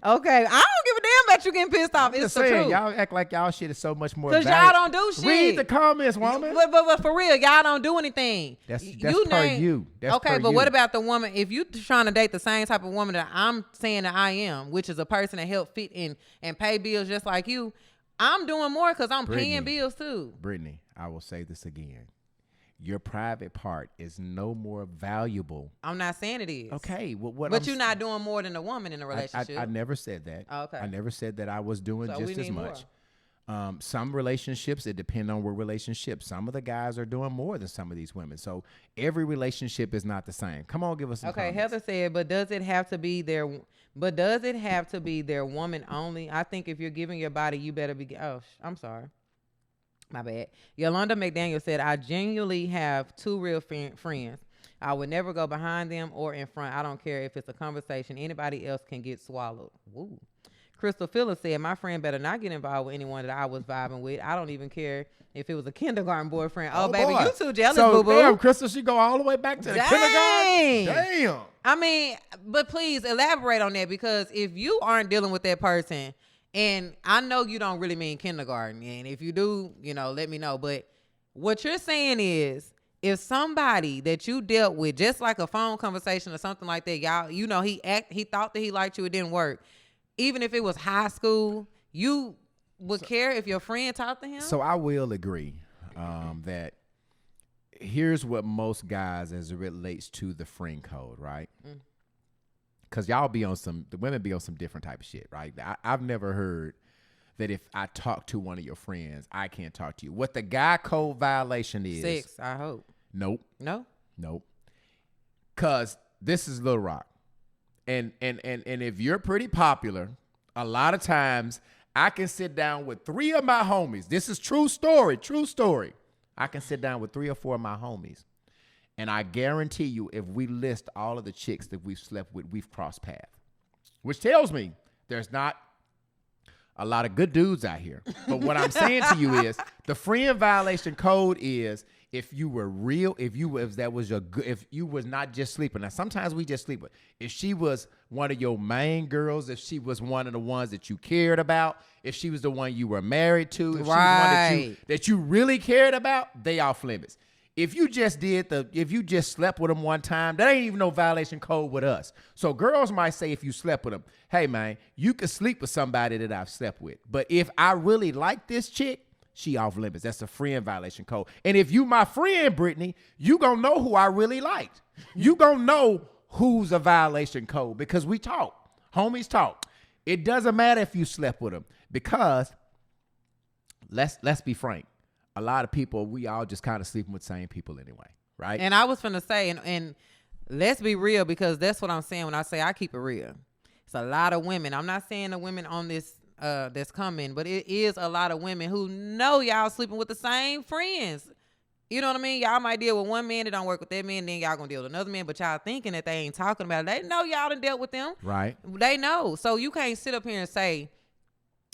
Okay, I don't give a damn about you getting pissed off. I'm It's just the saying, truth. y'all act like y'all shit is so much more. Because y'all don't do shit. Read the comments, woman. But for real, y'all don't do anything. That's per you. That's okay, per but you. what about the woman? If you trying to date the same type of woman that I'm saying that I am, which is a person that help fit in and pay bills just like you, I'm doing more because I'm paying bills too. Brittany, I will say this again. Your private part is no more valuable. I'm not saying it is. Okay, but you're not doing more than a woman in a relationship. I never said that. Oh, okay. I never said that I was doing So just as much. Some relationships, it depends on what relationship. Some of the guys are doing more than some of these women. So every relationship is not the same. Come on, give us some comments. Heather said, but does it have to be their woman only? I think if you're giving your body, you better be. Oh, I'm sorry. My bad. Yolanda McDaniel said, I genuinely have two real friends. I would never go behind them or in front. I don't care if it's a conversation. Anybody else can get swallowed. Woo. Crystal Phillips said, my friend better not get involved with anyone that I was vibing with. I don't even care if it was a kindergarten boyfriend. Oh baby, boy. you too jealous, so, boo-boo. Damn, Crystal, she go all the way back to the kindergarten? Damn. I mean, but please elaborate on that, because if you aren't dealing with that person, and I know you don't really mean kindergarten, and if you do, let me know. But what you're saying is, if somebody that you dealt with, just like a phone conversation or something like that, y'all, he thought that he liked you, it didn't work. Even if it was high school, you would care if your friend talked to him? So I will agree that here's what most guys, as it relates to the friend code, right? Because the women be on some different type of shit, right? I've never heard that if I talk to one of your friends, I can't talk to you. What the guy code violation is. Sex, I hope. Nope. No? Nope. Because this is Lil Rock. And if you're pretty popular, a lot of times I can sit down with 3 of my homies. This is true story. I can sit down with 3 or 4 of my homies. And I guarantee you, if we list all of the chicks that we've slept with, we've crossed paths. Which tells me there's not a lot of good dudes out here. But what I'm saying to you is, the friend violation code is, if you were real, if you was not just sleeping. Now, sometimes we just sleep with. If she was one of your main girls, if she was one of the ones that you cared about, if she was the one you were married to, if she was one that you really cared about, they off limits. If you just slept with them one time, that ain't even no violation code with us. So girls might say, if you slept with them, hey man, you could sleep with somebody that I've slept with. But if I really like this chick, she off limits. That's a friend violation code. And if you my friend, Brittany, you gonna know who I really liked. You gonna know who's a violation code, because we talk. Homies talk. It doesn't matter if you slept with them, because let's be frank. A lot of people, we all just kind of sleeping with the same people anyway, right? And I was finna say, and let's be real, because that's what I'm saying when I say I keep it real. It's a lot of women. I'm not saying the women on this that's coming, but it is a lot of women who know y'all sleeping with the same friends. You know what I mean? Y'all might deal with one man that don't work with that man, then y'all gonna deal with another man, but y'all thinking that they ain't talking about it. They know y'all done dealt with them. Right. They know. So you can't sit up here and say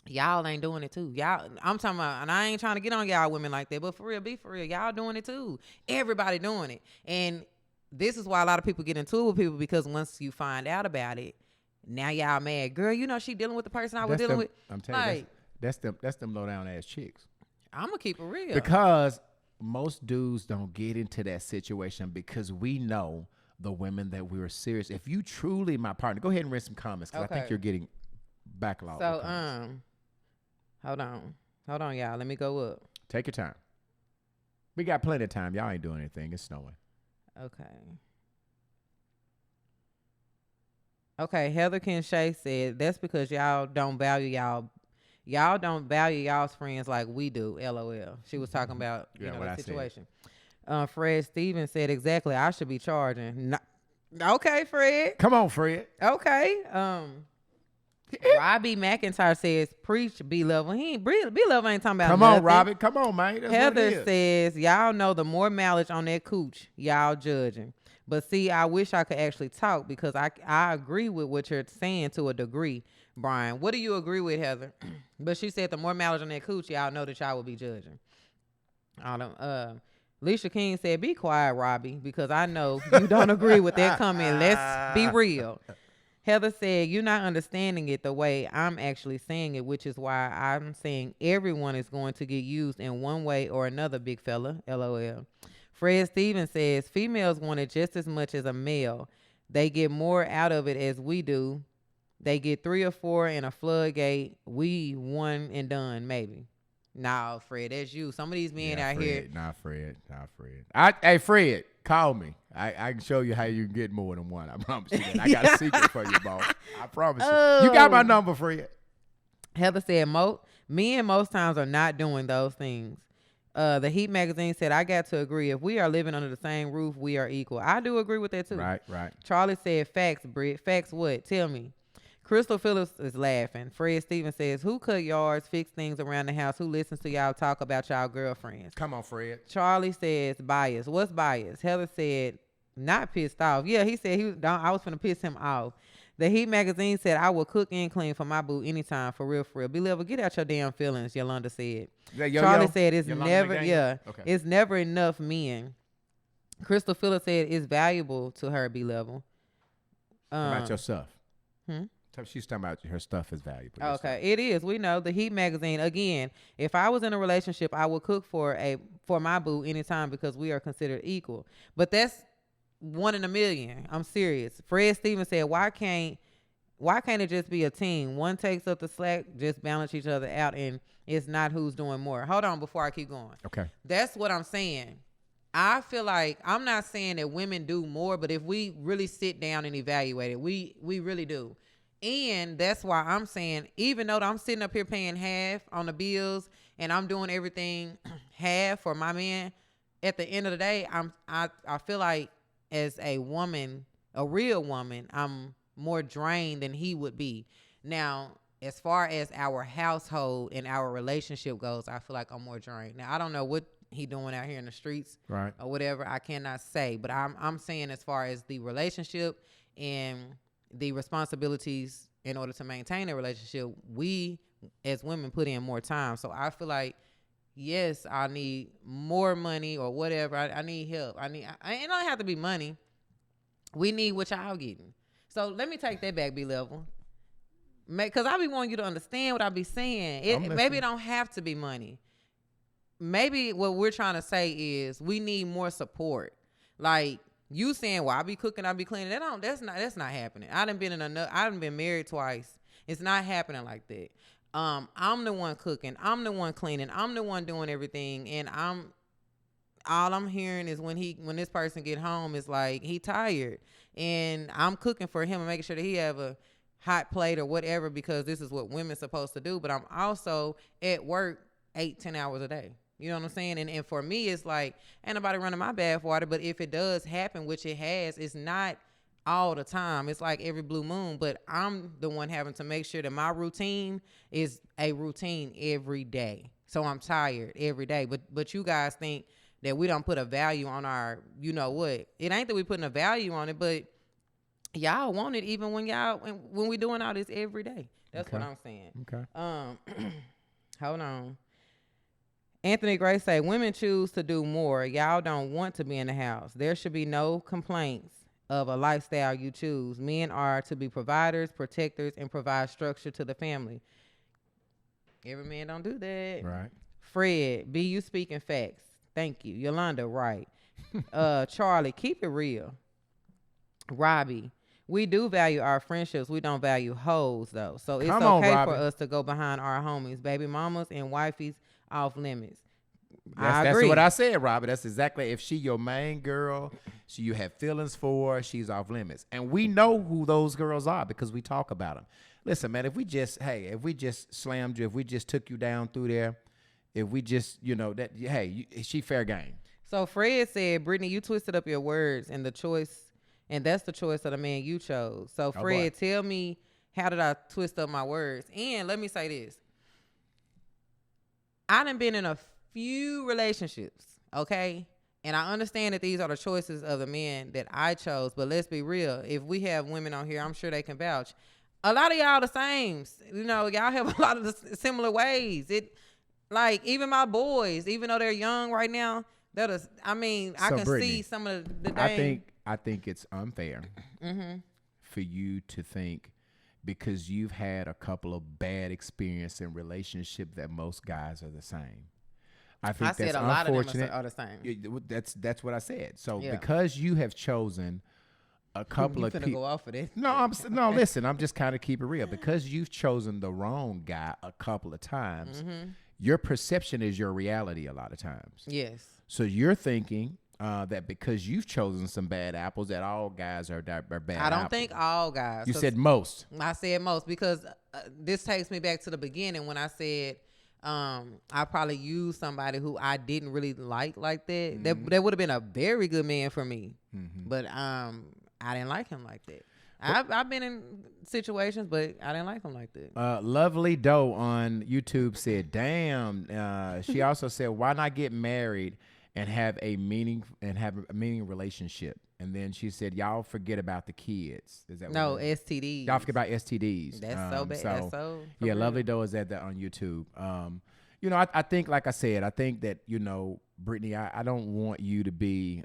Y'all ain't doing it too. Y'all, I'm talking about, and I ain't trying to get on y'all women like that, but for real, be for real. Y'all doing it too. Everybody doing it. And this is why a lot of people get into it with people, because once you find out about it, now y'all mad. Girl, you know she dealing with the person I was dealing with. I'm telling you, that's them low down ass chicks. I'm going to keep it real. Because most dudes don't get into that situation because we know the women that we are serious. If you truly my partner, go ahead and read some comments because I think you're getting backlogged. So, hold on, y'all. Let me go up. Take your time. We got plenty of time. Y'all ain't doing anything. It's snowing. Okay, Heather Kinshay said that's because y'all don't value y'all's friends like we do. LOL. She was talking about the situation. Fred Stevens said exactly. I should be charging. Okay, Fred. Come on, Fred. Okay. Robbie McIntyre says, "Preach, B Level." B Level ain't talking about. Come nothing. on, Robbie. Come on, man. That's Heather says, "Y'all know the more mileage on that cooch, y'all judging." But see, I wish I could actually talk because I agree with what you're saying to a degree, Brian. What do you agree with, Heather? But she said the more mileage on that cooch, y'all know that y'all will be judging. Alicia King said, "Be quiet, Robbie, because I know you don't agree with that comment. Let's be real." Heather said, "You're not understanding it the way I'm actually saying it, which is why I'm saying everyone is going to get used in one way or another, big fella. LOL. Fred Stevens says, "Females want it just as much as a male. They get more out of it as we do. They get 3 or 4 in a floodgate. We one and done, maybe." Nah, Fred, that's you. Some of these men out Fred, here. Not Fred. Hey, Fred, call me. I can show you how you can get more than one. I promise you that. I got a secret for you, boss. I promise you. You got my number, Fred. Heather said, men most times are not doing those things. The Heat magazine said, "I got to agree. If we are living under the same roof, we are equal." I do agree with that too. Right. Charlie said, "Facts, Britt. Facts what? Tell me." Crystal Phillips is laughing. Fred Stevens says, "Who cut yards, fix things around the house? Who listens to y'all talk about y'all girlfriends?" Come on, Fred. Charlie says, "Bias." What's bias? Heather said, "Not pissed off." Yeah, he said I was finna piss him off. The Heat magazine said, "I will cook and clean for my boo anytime, for real, for real." Be level, get out your damn feelings, Yolanda said. Charlie said, "It's it's never enough men." Crystal Phillips said, "It's valuable to her, be level." About your stuff. She's talking about her stuff is valuable. Okay, it is. We know. The Heat magazine, again, if I was in a relationship, I would cook for my boo anytime because we are considered equal. But that's 1 in a million. I'm serious. Fred Stevens said, why can't it just be a team? One takes up the slack, just balance each other out, and it's not who's doing more. Hold on before I keep going. Okay. That's what I'm saying. I feel like I'm not saying that women do more, but if we really sit down and evaluate it, we really do. And that's why I'm saying, even though I'm sitting up here paying half on the bills and I'm doing everything half for my man, at the end of the day, I feel like as a woman, a real woman, I'm more drained than he would be. Now, as far as our household and our relationship goes, I feel like I'm more drained. Now, I don't know what he doing out here in the streets, right, or whatever. I cannot say, but I'm saying as far as the relationship and the responsibilities in order to maintain a relationship, we as women put in more time. So I feel like, yes, I need more money or whatever. I need help. It don't have to be money. We need what y'all getting. So let me take that back, B-Level. Because I be wanting you to understand what I be saying. Maybe it don't have to be money. Maybe what we're trying to say is we need more support. Like, you saying, "Well, I be cooking, I be cleaning." That's not happening. I done been married twice. It's not happening like that. I'm the one cooking. I'm the one cleaning. I'm the one doing everything. And all I'm hearing is when this person get home is like, he tired. And I'm cooking for him and making sure that he have a hot plate or whatever, because this is what women's supposed to do. But I'm also at work 8-10 hours a day. You know what I'm saying? And for me, it's like, ain't nobody running my bath water. But if it does happen, which it has, it's not all the time. It's like every blue moon. But I'm the one having to make sure that my routine is a routine every day. So I'm tired every day. But you guys think that we don't put a value on our, you know what? It ain't that we putting a value on it, but y'all want it even when we doing all this every day. That's what I'm saying. Okay. Hold on. Anthony Gray say, women choose to do more. Y'all don't want to be in the house. There should be no complaints of a lifestyle you choose. Men are to be providers, protectors, and provide structure to the family. Every man don't do that. Right. Fred, be you speaking facts. Thank you. Yolanda, right. Charlie, keep it real. Robbie, we do value our friendships. We don't value hoes, though. So it's okay for us to go behind our homies. Baby mamas and wifeys off limits. I agree. That's what I said, Robbie. That's exactly. If she your main girl, you have feelings for, she's off limits. And we know who those girls are because we talk about them. Listen, man, if we just slammed you, if we just took you down through there, if we just, she fair game. So Fred said, Brittany, you twisted up your words and that's the choice of the man you chose. So Fred, tell me, how did I twist up my words? And let me say this. I done been in a few relationships, okay? And I understand that these are the choices of the men that I chose, but let's be real. If we have women on here, I'm sure they can vouch. A lot of y'all the same. Y'all have a lot of the similar ways. Even my boys, even though they're young right now, I can Brittany, see some of the things. I think it's unfair for you to think because you've had a couple of bad experiences in relationship that most guys are the same. I think said that's a lot unfortunate. of them are the same. That's what I said. So because you have chosen a couple of people, go off of it. No, listen. I'm just kind of keep it real because you've chosen the wrong guy a couple of times. Your perception is your reality a lot of times. Yes. So you're thinking that because you've chosen some bad apples, that all guys are bad. I don't think all guys. You said most. I said most because this takes me back to the beginning when I said I probably used somebody who I didn't really like that. Mm-hmm. That would have been a very good man for me, but I didn't like him like that. I've been in situations, but I didn't like him like that. Lovely Doe on YouTube said, "Damn." She also said, "Why not get married and have a meaning relationship?" And then she said, "Y'all forget about the kids." Is that no STDs? Y'all forget about STDs. That's so bad. That's so yeah. Lovely Doe is at that on YouTube. I think, like I said, I think that Brittany, I don't want you to be.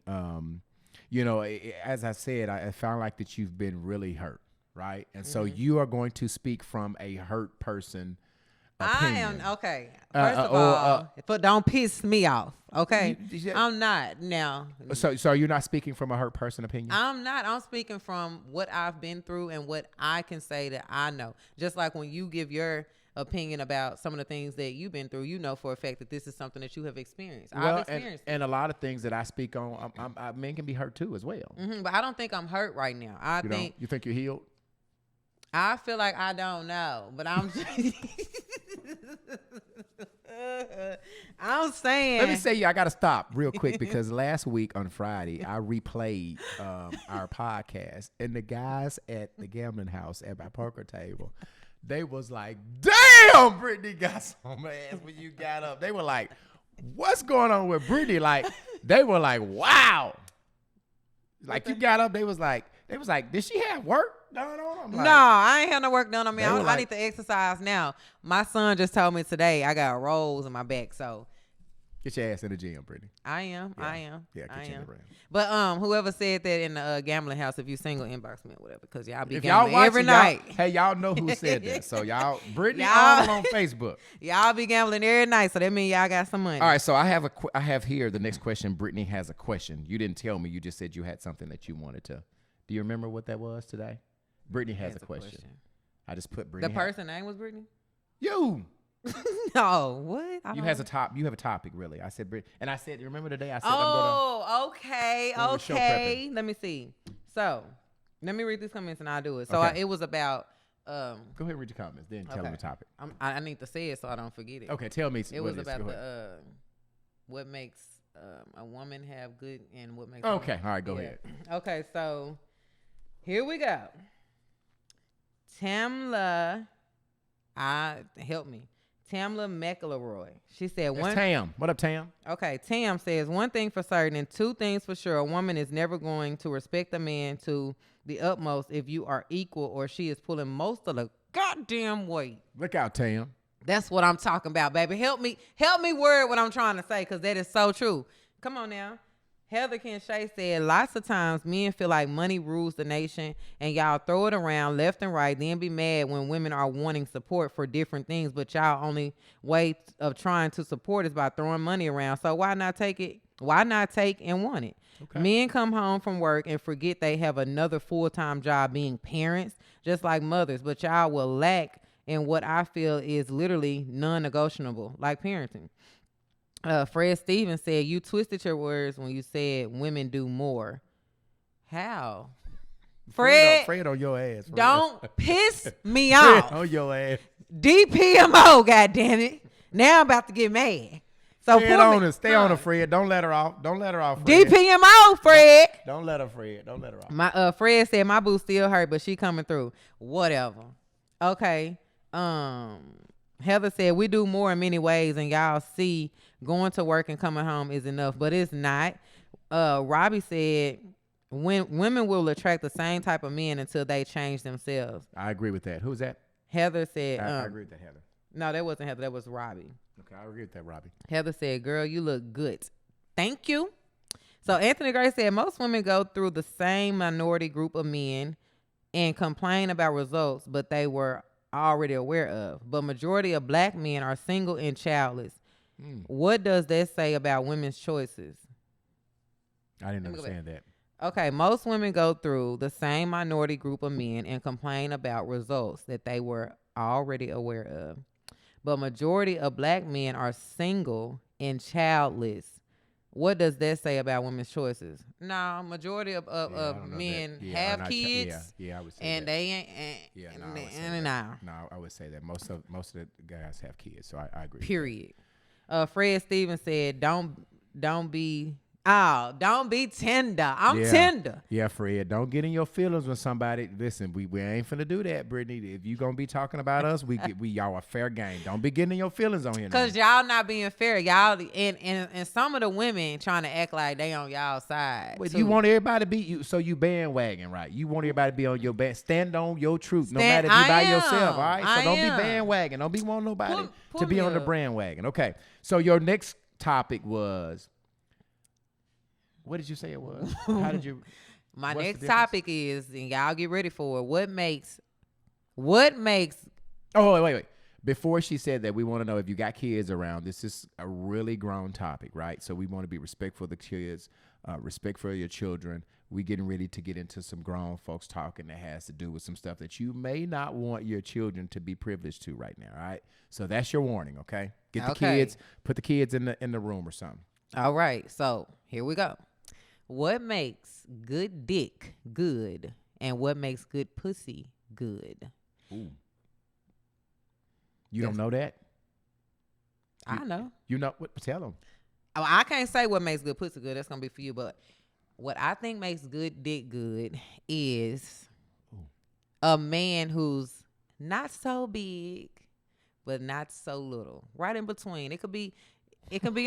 As I said, I found like that you've been really hurt, right? And so you are going to speak from a hurt person opinion. I am, okay. First of all, but don't piss me off, okay? I'm not now. So you're not speaking from a hurt person opinion? I'm not. I'm speaking from what I've been through and what I can say that I know. Just like when you give your opinion about some of the things that you've been through, for a fact that this is something that you have experienced. I've experienced it. And a lot of things that I speak on, men can be hurt too as well. But I don't think I'm hurt right now. You think you're healed? I feel like I don't know, but I'm I'm saying. Let me say, I got to stop real quick because last week on Friday, I replayed our podcast, and the guys at the gambling house at my poker table, they was like, "Damn, Brittany got some ass when you got up." They were like, "What's going on with Brittany?" Like, they were like, "Wow." Like, you got up, they was like, "Did she have work done on?" No, I ain't have no work done on me. I need to exercise now. My son just told me today I got rolls in my back, so. Get your ass in the gym, Brittany. I am. Yeah, get you in the ring. But whoever said that in the gambling house, if you single, inbox me or whatever, because y'all be gambling every night. Y'all know who said that. So Brittany all on Facebook. Y'all be gambling every night, so that means y'all got some money. All right, so I have here the next question. Brittany has a question. You didn't tell me. You just said you had something that you wanted to. Do you remember what that was today? Brittany has a question. I just put Brittany. The person name was Brittany? You. No, what? You have a topic, really. I said, and I said, remember the day I said, okay. Let me see. So, let me read these comments and I'll do it. So, okay. It was about. Go ahead and read your comments, then tell me the topic. I need to say it so I don't forget it. Okay, tell me. It was about what makes a woman have good and what makes. Okay, all right, go ahead. Okay, so here we go. Tamla, help me. Tamla McElroy. She said Tam. What up, Tam? Okay, Tam says, one thing for certain and two things for sure. A woman is never going to respect a man to the utmost if you are equal or she is pulling most of the goddamn weight. Look out, Tam. That's what I'm talking about, baby. Help me word what I'm trying to say, because that is so true. Come on now. Heather Kinshay said, lots of times men feel like money rules the nation and y'all throw it around left and right, then be mad when women are wanting support for different things, but y'all only way of trying to support is by throwing money around. So why not take it? Why not take and want it? Okay. Men come home from work and forget they have another full-time job being parents, just like mothers, but y'all will lack in what I feel is literally non-negotiable, like parenting. Fred Stevens said, you twisted your words when you said women do more. How? Fred on your ass. Fred. Don't piss me off. On your ass. DPMO, goddammit. Now I'm about to get mad. So Fred on her. Stay on her, Fred. Don't let her off. Don't let her off, Fred. DPMO, Fred. Don't let her, Fred. Don't let her off. My Fred said my boo still hurt, but she coming through. Whatever. Okay. Heather said, we do more in many ways, and y'all see going to work and coming home is enough, but it's not. Robbie said, when women will attract the same type of men until they change themselves. I agree with that. Who's that? Heather said. I agree with that, Heather. No, that wasn't Heather. That was Robbie. Okay, I agree with that, Robbie. Heather said, girl, you look good. Thank you. So Anthony Gray said, most women go through the same minority group of men and complain about results, but they were already aware of. But majority of black men are single and childless. What does that say about women's choices? I didn't understand that. Okay, most women go through the same minority group of men and complain about results that they were already aware of. But majority of black men are single and childless. What does that say about women's choices? No, majority of men have kids. I would say and that. they ain't. No, I would say that most of the guys have kids, so I agree. Period. Fred Stevens said, "Don't be tender. I'm tender." Yeah, Fred, don't get in your feelings when somebody. Listen, we ain't finna do that, Brittany. If you gonna be talking about us, we y'all are fair game. Don't be getting in your feelings on here. Cause y'all not being fair, y'all and some of the women trying to act like they on y'all side. But you want everybody to be you, so you bandwagon, right? You want everybody to be on your back. Stand on your truth, no matter if you by yourself. All right, so don't be bandwagon. Don't be wanting nobody to be on the bandwagon. Okay, so your next topic was. What did you say it was? How did you? My next topic is, and y'all get ready for it. What makes? Oh, wait. Before she said that, we want to know if you got kids around. This is a really grown topic, right? So we want to be respectful of the kids, respect for your children. We getting ready to get into some grown folks talking that has to do with some stuff that you may not want your children to be privileged to right now. All right. So that's your warning. Okay. Get the kids. Put the kids in the room or something. All right. So here we go. What makes good dick good, and what makes good pussy good? Ooh. You don't know that? I know. You know what? Tell them. Oh, I can't say what makes good pussy good. That's gonna be for you. But what I think makes good dick good is a man who's not so big, but not so little. Right in between. It could be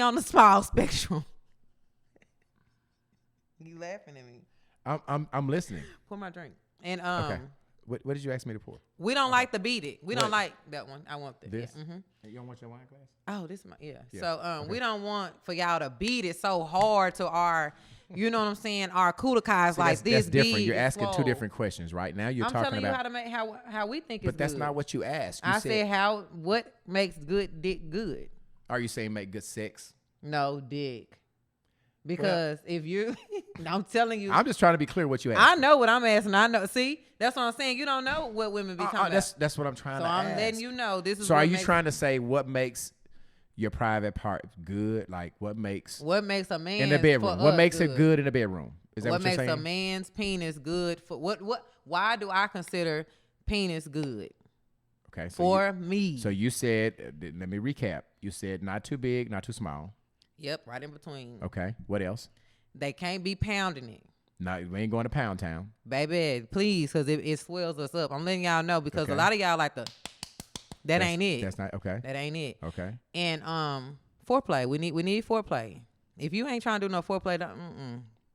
on the small spectrum. You laughing at me? I'm listening. Pour my drink. And okay. What did you ask me to pour? We don't like to beat it. We don't like that one. I want this. Yeah. You don't want your wine glass? Oh, this is my So okay. We don't want for y'all to beat it so hard to our, you know what I'm saying, our kudakas like this. That's different. You're asking two different questions right now. You're talking about. I'm telling you how to make how we think it's good. But that's not what you asked. I said what makes good dick good. Are you saying make good sex? No, dick. Because if you, I'm telling you. I'm just trying to be clear what you asked. I know what I'm asking. I know. See, that's what I'm saying. You don't know what women be talking about. That's what I'm trying to ask. So I'm letting you know. This is. So are you trying to say what makes your private part good? Like what makes a man in the bedroom? What makes it good in the bedroom? Is that what you're saying? What makes a man's penis good for what? Why do I consider penis good? Okay. So me. So you said, let me recap. You said not too big, not too small. Yep, right in between. Okay. What else? They can't be pounding it. No, we ain't going to Pound Town. Baby, please, because it swells us up. I'm letting y'all know because a lot of y'all like that ain't it. That's not, okay. That ain't it. Okay. And foreplay. We need foreplay. If you ain't trying to do no foreplay,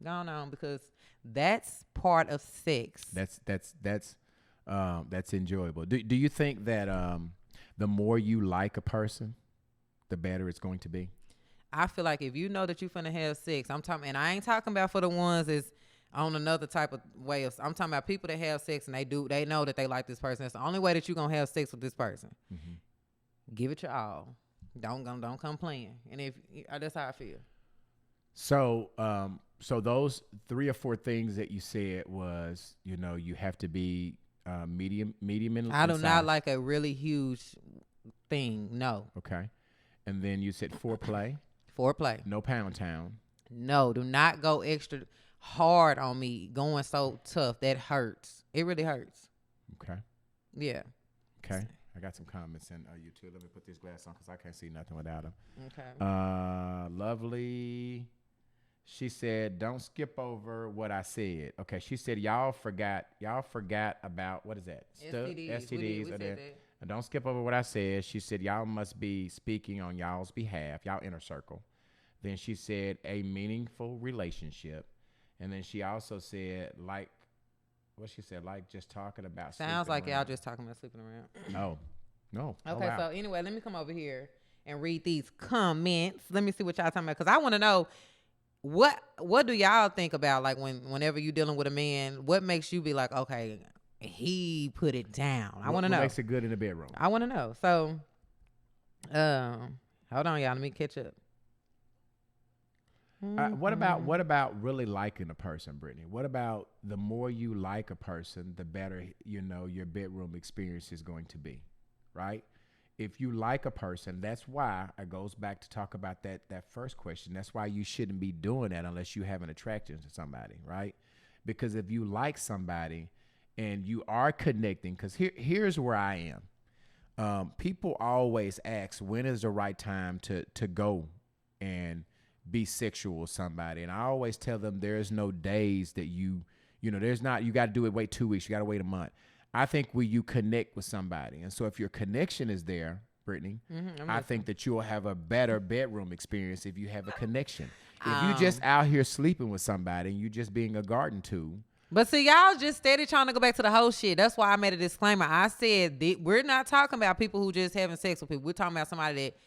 go on because that's part of sex. That's that's enjoyable. Do you think that the more you like a person, the better it's going to be? I feel like if you know that you finna have sex, and I ain't talking about for the ones that's on another type of way I'm talking about people that have sex and they know that they like this person. It's the only way that you gonna have sex with this person. Mm-hmm. Give it your all. Don't come playing. And if that's how I feel. So, so those 3 or 4 things that you said was, you have to be medium in I do size. not like a really huge thing. No. Okay. And then you said foreplay. Foreplay. No pound town. No, do not go extra hard on me going so tough. That hurts. It really hurts. Okay. Yeah. Okay. I got some comments in YouTube. Let me put this glass on because I can't see nothing without them. Okay. Lovely. She said, "Don't skip over what I said." Okay. She said, "Y'all forgot about what is that? STDs. We said that. Don't skip over what I said." She said, "Y'all must be speaking on y'all's behalf, y'all inner circle." Then she said, "A meaningful relationship." And then she also said, like, what she said, like just talking about sounds like around. Y'all just talking about sleeping around. Oh, no. Okay, oh, wow. So anyway, let me come over here and read these comments. Let me see what y'all talking about, because I want to know what do y'all think about, like, whenever you dealing with a man, what makes you be like, okay, he put it down. I want to know. What makes it good in the bedroom? I want to know. So, hold on, y'all. Let me catch up. What about really liking a person, Brittany? What about the more you like a person, the better your bedroom experience is going to be, right? If you like a person, that's why it goes back to talk about that first question. That's why you shouldn't be doing that unless you have an attraction to somebody, right? Because if you like somebody and you are connecting, because here's where I am. People always ask, when is the right time to go and be sexual with somebody? And I always tell them there's no days that there's not, you got to do it, wait 2 weeks, you got to wait a month. I think when you connect with somebody, and so if your connection is there, Brittany, I think that you'll have a better bedroom experience if you have a connection. If you just out here sleeping with somebody and you just being a garden tool. But see, y'all just steady trying to go back to the whole shit. That's why I made a disclaimer. I said we're not talking about people who just having sex with people. We're talking about somebody that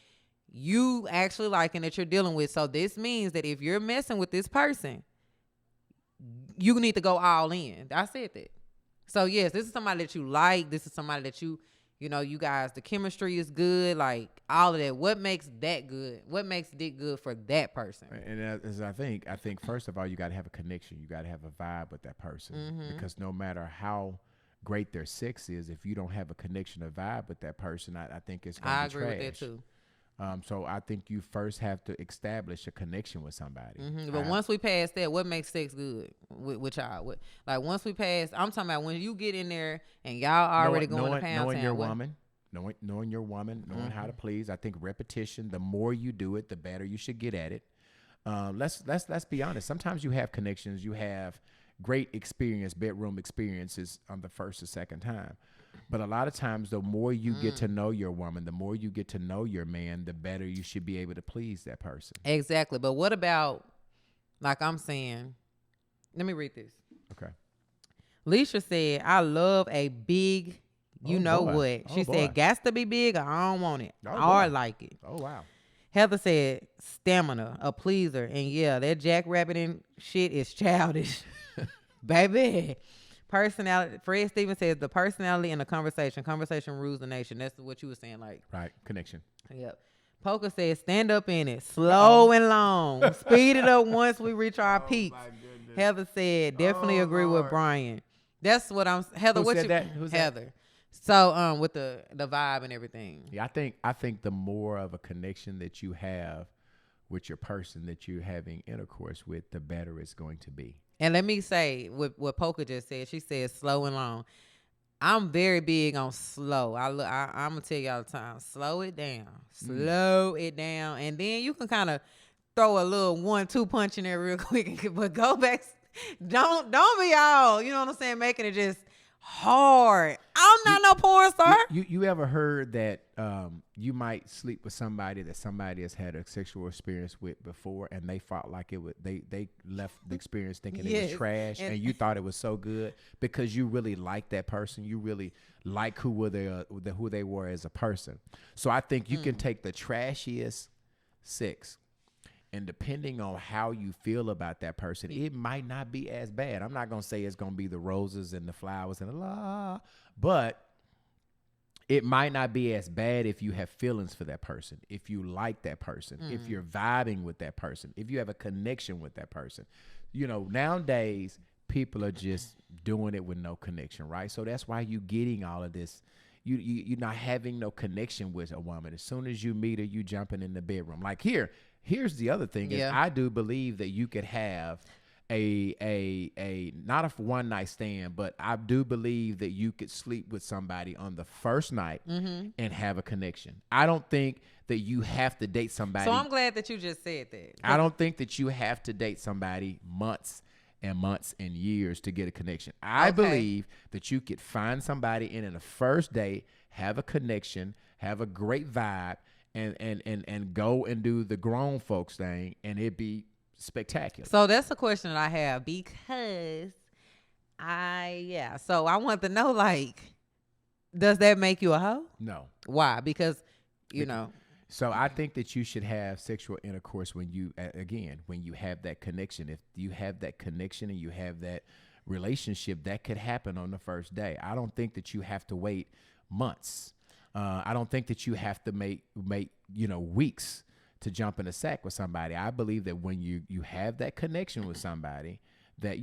you actually like and that you're dealing with. So this means that if you're messing with this person, you need to go all in. I said that. So yes, this is somebody that you like. This is somebody that you guys, the chemistry is good, like all of that. What makes that good? What makes it good for that person? And as I think first of all, you got to have a connection. You got to have a vibe with that person, because no matter how great their sex is, if you don't have a connection, a vibe with that person, I think it's going to be trash. I agree with that too. So I think you first have to establish a connection with somebody. But once we pass that, what makes sex good with y'all? Like once we pass, I'm talking about when you get in there and y'all already going to pound knowing your woman, knowing how to please. I think repetition. The more you do it, the better you should get at it. Let's be honest. Sometimes you have connections. You have great bedroom experiences on the first or second time. But a lot of times, the more you get to know your woman, the more you get to know your man, the better you should be able to please that person. Exactly. But what about, like I'm saying, let me read this. Okay. Leisha said, "I love a big, what?" She said, "Gas to be big, or I don't want it, or like it." Oh, wow. Heather said, "Stamina, a pleaser." And yeah, that jackrabbiting shit is childish. Baby. Personality. Fred Stevens says the personality in the conversation. Conversation rules the nation. That's what you were saying, like. Right. Connection. Yep. Poker says stand up in it. Slow and long. Speed it up once we reach our peak. Heather said definitely agree with Brian. That's what I'm. Heather, Who said that? Who's Heather. That? So with the vibe and everything. Yeah, I think the more of a connection that you have with your person that you're having intercourse with, the better it's going to be. And let me say what Polka just said. She said slow and long. I'm very big on slow. I'm going to tell you all the time, slow it down. Slow it down. And then you can kind of throw a little 1-2 punch in there real quick. But go back. Don't be all, you know what I'm saying, making it just hard. I'm not no porn star. You ever heard that you might sleep with somebody that somebody has had a sexual experience with before, and they felt like it would they left the experience thinking it was trash, and you thought it was so good because you really like that person, you really like who they were as a person. So I think you can take the trashiest sex, and depending on how you feel about that person, it might not be as bad. I'm not gonna say it's gonna be the roses and the flowers and but it might not be as bad if you have feelings for that person, if you like that person, if you're vibing with that person, if you have a connection with that person. You know, nowadays people are just doing it with no connection, right? So that's why you getting all of this. You're not having no connection with a woman. As soon as you meet her, you jumping in the bedroom. Like here's the other thing is I do believe that you could have a not a one night stand, but I do believe that you could sleep with somebody on the first night and have a connection. I don't think that you have to date somebody. So I'm glad that you just said that. I don't think that you have to date somebody months and months and years to get a connection. I believe that you could find somebody in the first date, have a connection, have a great vibe, and go and do the grown folks thing, and it'd be spectacular. So that's a question that I have because so I want to know, like, does that make you a hoe? No. Why? Because, you know. So I think that you should have sexual intercourse when you have that connection. If you have that connection and you have that relationship, that could happen on the first day. I don't think that you have to wait months. I don't think that you have to make weeks to jump in a sack with somebody. I believe that when you have that connection with somebody, that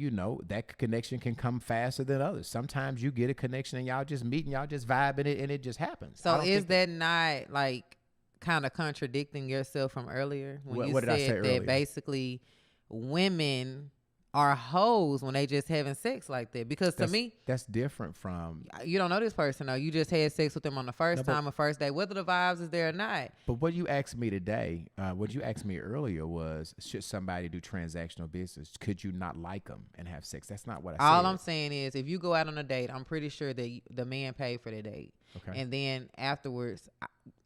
that connection can come faster than others. Sometimes you get a connection and y'all just meet and y'all just vibing it and it just happens. So is that not like kind of contradicting yourself from earlier when what did I say earlier? That basically women are hoes when they just having sex like that? Because to me, that's different from, you don't know this person though. You just had sex with them on the first time or first day, whether the vibes is there or not. But what you asked me today, what you asked me earlier was, should somebody do transactional business? Could you not like them and have sex? That's not what I said. All I'm saying is, if you go out on a date, I'm pretty sure that the man paid for the date. Okay. And then afterwards,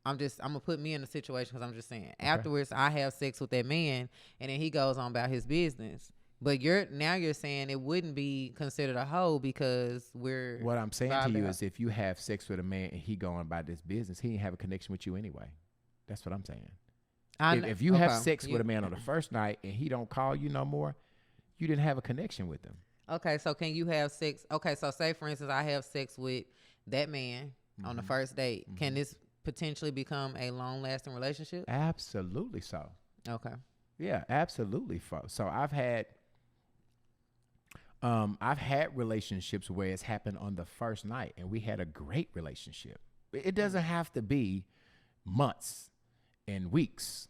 I'm gonna put me in the situation because I'm just saying. Okay. Afterwards, I have sex with that man, and then he goes on about his business. But you're saying it wouldn't be considered a hoe because we're. What I'm saying to you is, if you have sex with a man and he going about this business, he didn't have a connection with you anyway. That's what I'm saying. If you have sex with a man on the first night and he don't call you no more, you didn't have a connection with him. Okay, so can you have sex? Okay, so say for instance, I have sex with that man on the first date. Can this potentially become a long-lasting relationship? Absolutely so. Okay. Yeah, absolutely so. I've had relationships where it's happened on the first night and we had a great relationship. It doesn't have to be months and weeks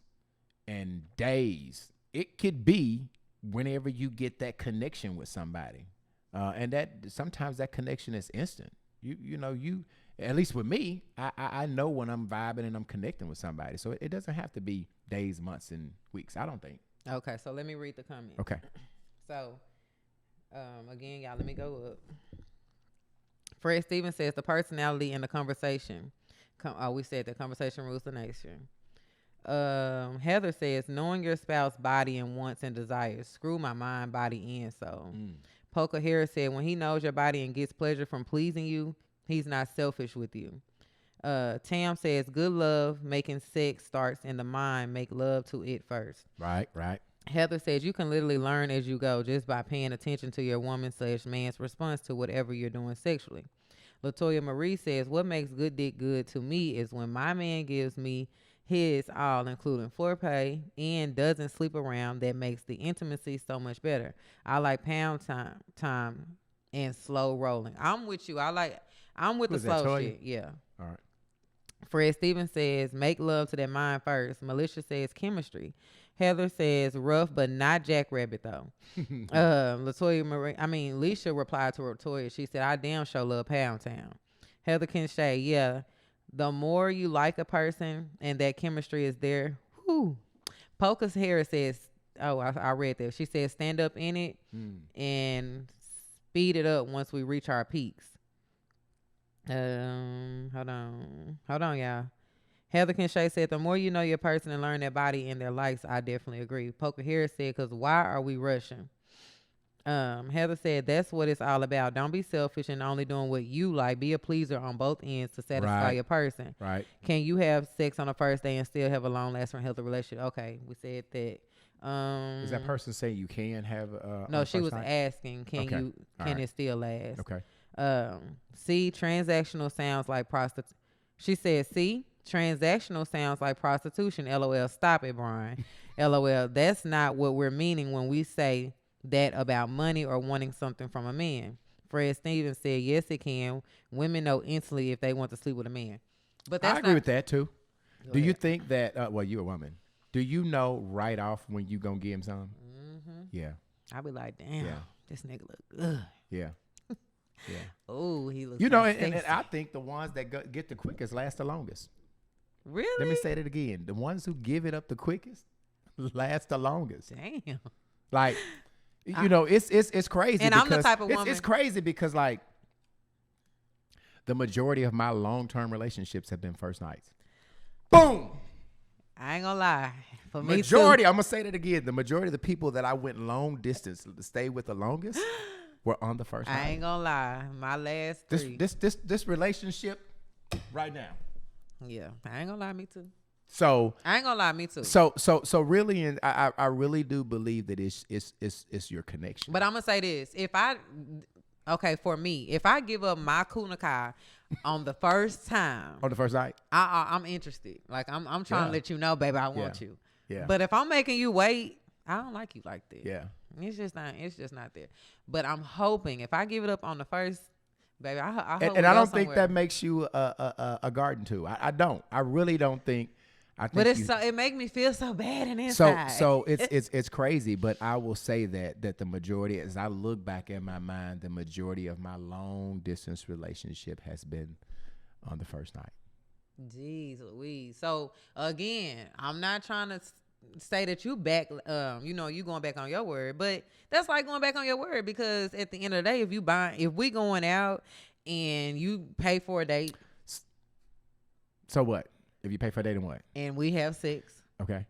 and days. It could be whenever you get that connection with somebody. And that sometimes that connection is instant. You at least with me, I know when I'm vibing and I'm connecting with somebody. So it doesn't have to be days, months, and weeks, I don't think. Okay, so let me read the comments. Okay. So, again, y'all, let me go up. Fred Stevens says, the personality in the conversation. We said the conversation rules the nation. Heather says, knowing your spouse's body and wants and desires. Screw my mind, body, and soul. Poker Harris said, when he knows your body and gets pleasure from pleasing you, he's not selfish with you. Tam says, good love, making sex starts in the mind. Make love to it first. Right. Heather says, you can literally learn as you go just by paying attention to your woman/man's response to whatever you're doing sexually. Latoya Marie says, what makes good dick good to me is when my man gives me his all, including foreplay, and doesn't sleep around. That makes the intimacy so much better. I like pound time and slow rolling. I'm with you. I'm with the slow shit. Yeah. All right. Fred Stevens says, make love to that mind first. Militia says chemistry. Heather says rough but not jackrabbit though. Leisha replied to Latoya. She said, I damn sure love Pound Town. Heather Kinshay, yeah. The more you like a person and that chemistry is there, whoo. Pocus Harris says, I read that. She says stand up in it and speed it up once we reach our peaks. Hold on, y'all. Heather Kinshay said, the more you know your person and learn their body and their likes, I definitely agree. Poker Harris said, because why are we rushing? Heather said, that's what it's all about. Don't be selfish and only doing what you like. Be a pleaser on both ends to satisfy your person. Right. Can you have sex on the first day and still have a long-lasting healthy relationship? Okay, we said that. Is that person saying you can have no, she was night? asking, can it still last? Okay. See, transactional sounds like prostitution. She said, see, transactional sounds like prostitution. LOL. Stop it, Brian. LOL. That's not what we're meaning when we say that about money or wanting something from a man. Fred Stevens said, yes, it can. Women know instantly if they want to sleep with a man. But that's I agree with that too. Do ahead. you think that, well, you're a woman. Do you know right off when you going to give him some? Mm-hmm. Yeah. I'll be like, damn, this nigga look good. Yeah. Yeah. Oh, he looks You know, nice, and I think the ones that get the quickest last the longest. Really? Let me say that again. The ones who give it up the quickest last the longest. Damn. Like, you know, it's crazy. And I'm the type of woman. It's crazy because, like, the majority of my long-term relationships have been first nights. Boom. I ain't gonna lie. For me Majority, too. I'm gonna say that again. The majority of the people that I went long distance to stay with the longest were on the first night. I ain't gonna lie. My last three. This relationship right now. Yeah, I ain't gonna lie. Me too. So I ain't gonna lie. Me too. So really, and I really do believe that it's your connection. But I'm gonna say this: for me, if I give up my Kunakai on the first time, on the first night, I'm interested. Like I'm trying to let you know, baby, I want you. Yeah. But if I'm making you wait, I don't like you like that. Yeah. It's just not there. But I'm hoping if I give it up on the first, baby, I hope. And I don't think that makes you a garden tool. I don't. I really don't think. But it make me feel so bad in inside. So it's crazy. But I will say that the majority, as I look back in my mind, the majority of my long distance relationship has been on the first night. Jeez Louise. So again, I'm not trying to say that you back, you going back on your word, but that's like going back on your word, because at the end of the day, if we going out and you pay for a date. So what? If you pay for a date and what? And we have sex. Okay.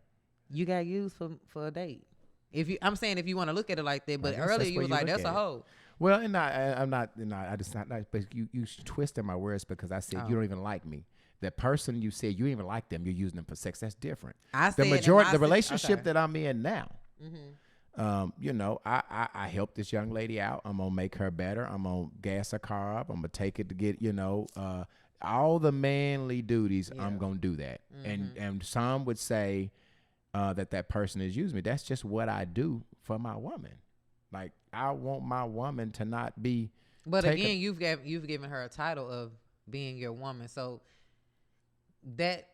You got used for a date. I'm saying if you want to look at it like that, but earlier you was like, that's a hoe. Well, and I'm not, I just not, but you twisted my words because I said you don't even like me. That person you said you don't even like them, you're using them for sex. That's different. The relationship that I'm in now, I help this young lady out. I'm gonna make her better. I'm gonna gas her car up. I'm gonna take it to get, all the manly duties. Yeah. I'm gonna do that. And some would say that person is using me. That's just what I do for my woman. Like, I want my woman to not be. But again, you've given her a title of being your woman, so that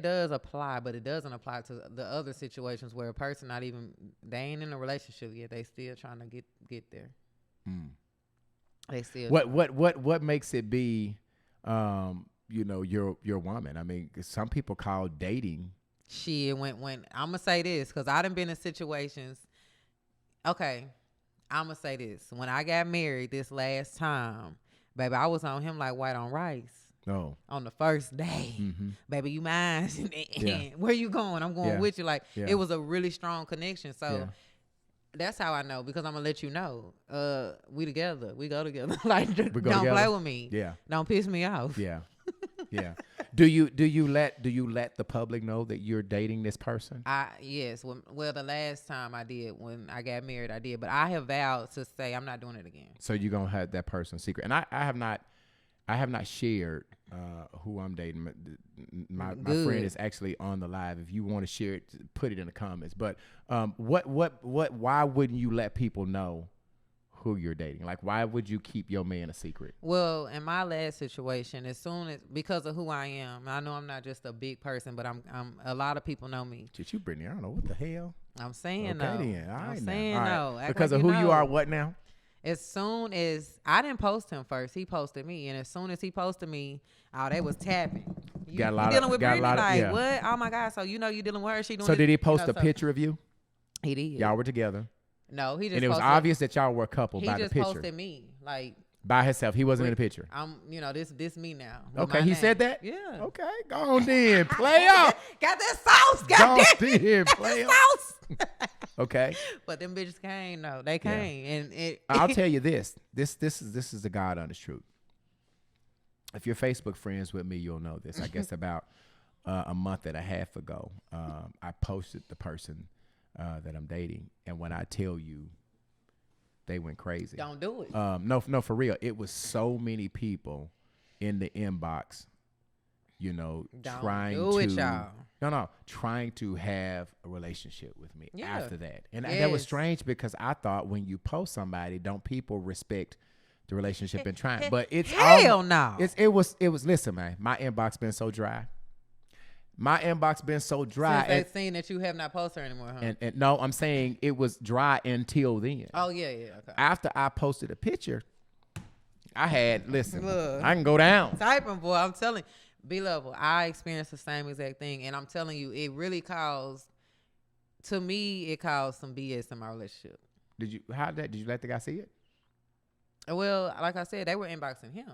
does apply, but it doesn't apply to the other situations where a person they ain't in a relationship yet. They still trying to get there. They still. What makes it be, your woman? I mean, some people call dating. Shit, when I'm gonna say this, because I done been in situations. Okay, I'm gonna say this. When I got married this last time, baby, I was on him like white on rice. Oh. On the first day. Baby, you mine. Where you going? I'm going with you. Like, it was a really strong connection. So that's how I know, because I'm gonna let you know. We together. We go together. Like, don't play with me. Yeah. Don't piss me off. Yeah. Yeah. Do you let the public know that you're dating this person? Yes. Well, the last time I did, when I got married, I did. But I have vowed to say I'm not doing it again. So you're gonna have that person secret. And I have not shared who I'm dating. My friend is actually on the live. If you want to share it, put it in the comments. But why wouldn't you let people know who you're dating? Like, why would you keep your man a secret? Well, in my last situation, because of who I am, I know I'm not just a big person, but I'm a lot of people know me. Did you, Britney? I don't know what the hell. I'm saying okay, no. Then. I'm saying no. Because of who you are, what now? As soon as I didn't post him first, he posted me, and as soon as he posted me, they was tapping. You dealing with Britney? What? Oh my God! So you dealing with her? She doing. So did he post a picture of you? He did. Y'all were together. No, he just. And it was obvious that y'all were a couple by the picture. He just posted me, like. By herself. He wasn't in the picture. This me now. Okay, he said that? Yeah. Okay, go on then. Play up. Got that sauce. Go on then. Play up. Sauce. Okay. But them bitches came, though. They came. And I'll tell you this. This is the God honest truth. If you're Facebook friends with me, you'll know this. I guess about a month and a half ago, I posted the person that I'm dating. And when I tell you, they went crazy. Don't do it. No, for real. It was so many people in the inbox, trying to have a relationship with me after that. And that was strange because I thought when you post somebody, don't people respect the relationship and trying? But it's hell no. It was. Listen, man, my inbox been so dry. Since they've seen that you have not posted her anymore, huh? And no, I'm saying it was dry until then. Oh, yeah, okay. After I posted a picture, I had, listen, Look, I can go down. Typing, boy, I'm telling you. B-Level, I experienced the same exact thing, and I'm telling you, it really caused some BS in my relationship. Did you let the guy see it? Well, like I said, they were inboxing him.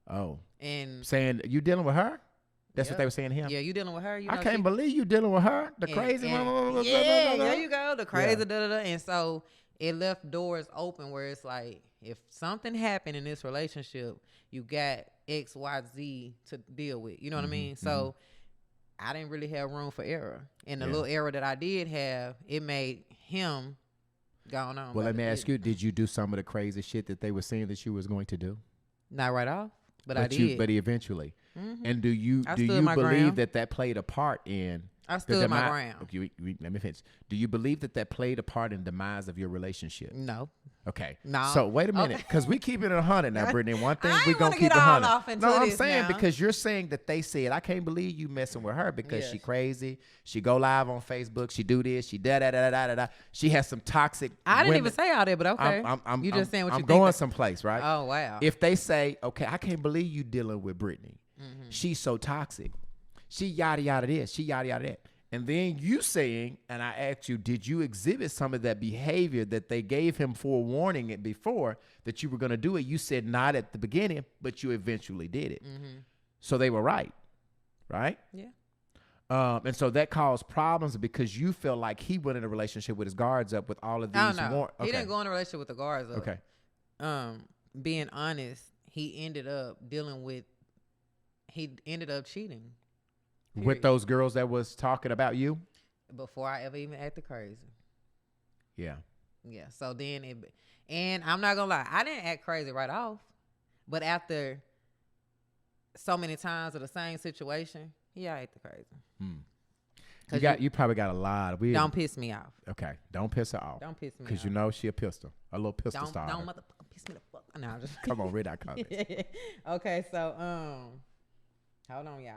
Oh. And saying, you dealing with her? That's what they were saying to him? Yeah, you dealing with her. I can't believe you dealing with her. The crazy one. Yeah, there you go. The crazy da-da-da. And so it left doors open where it's like, if something happened in this relationship, you got X, Y, Z to deal with. You know what I mean? So I didn't really have room for error. And the little error that I did have, it made him gone on. Well, let me ask you, did you do some of the crazy shit that they were saying that you was going to do? Not right off, but I did. But eventually. Mm-hmm. And do you believe that played a part in? I stood my ground. Okay, let me finish. Do you believe that played a part in the demise of your relationship? No. Okay. No. So wait a minute, because we keep it 100 now, Brittany. One thing we gonna keep it 100. No, I'm saying because you're saying that they said, I can't believe you messing with her because she crazy. She go live on Facebook. She do this. She da. She has some toxic. I didn't even say all that, but okay. You just saying what you think. I'm going someplace, right? Oh wow. If they say, okay, I can't believe you dealing with Britney. Mm-hmm. She's so toxic. She yada yada this. She yada yada that. And then you saying, and I asked you, did you exhibit some of that behavior that they gave him forewarning it before that you were going to do it? You said not at the beginning, but you eventually did it. Mm-hmm. So they were right? Yeah. And so that caused problems because you felt like he went in a relationship with his guards up with all of these. No. Okay. He didn't go in a relationship with the guards up. Okay. Being honest, he ended up cheating. Period. With those girls that was talking about you? Before I ever even acted crazy. Yeah. Yeah. So then and I'm not gonna lie, I didn't act crazy right off. But after so many times of the same situation, I acted crazy. You probably got a lot of weird. Don't piss me off. Okay. Don't piss her off. Don't piss me off. Because you know she a pistol. A little pistol star. Don't motherfucking piss me the fuck. No, just come on, read that comment. Okay, so hold on, y'all.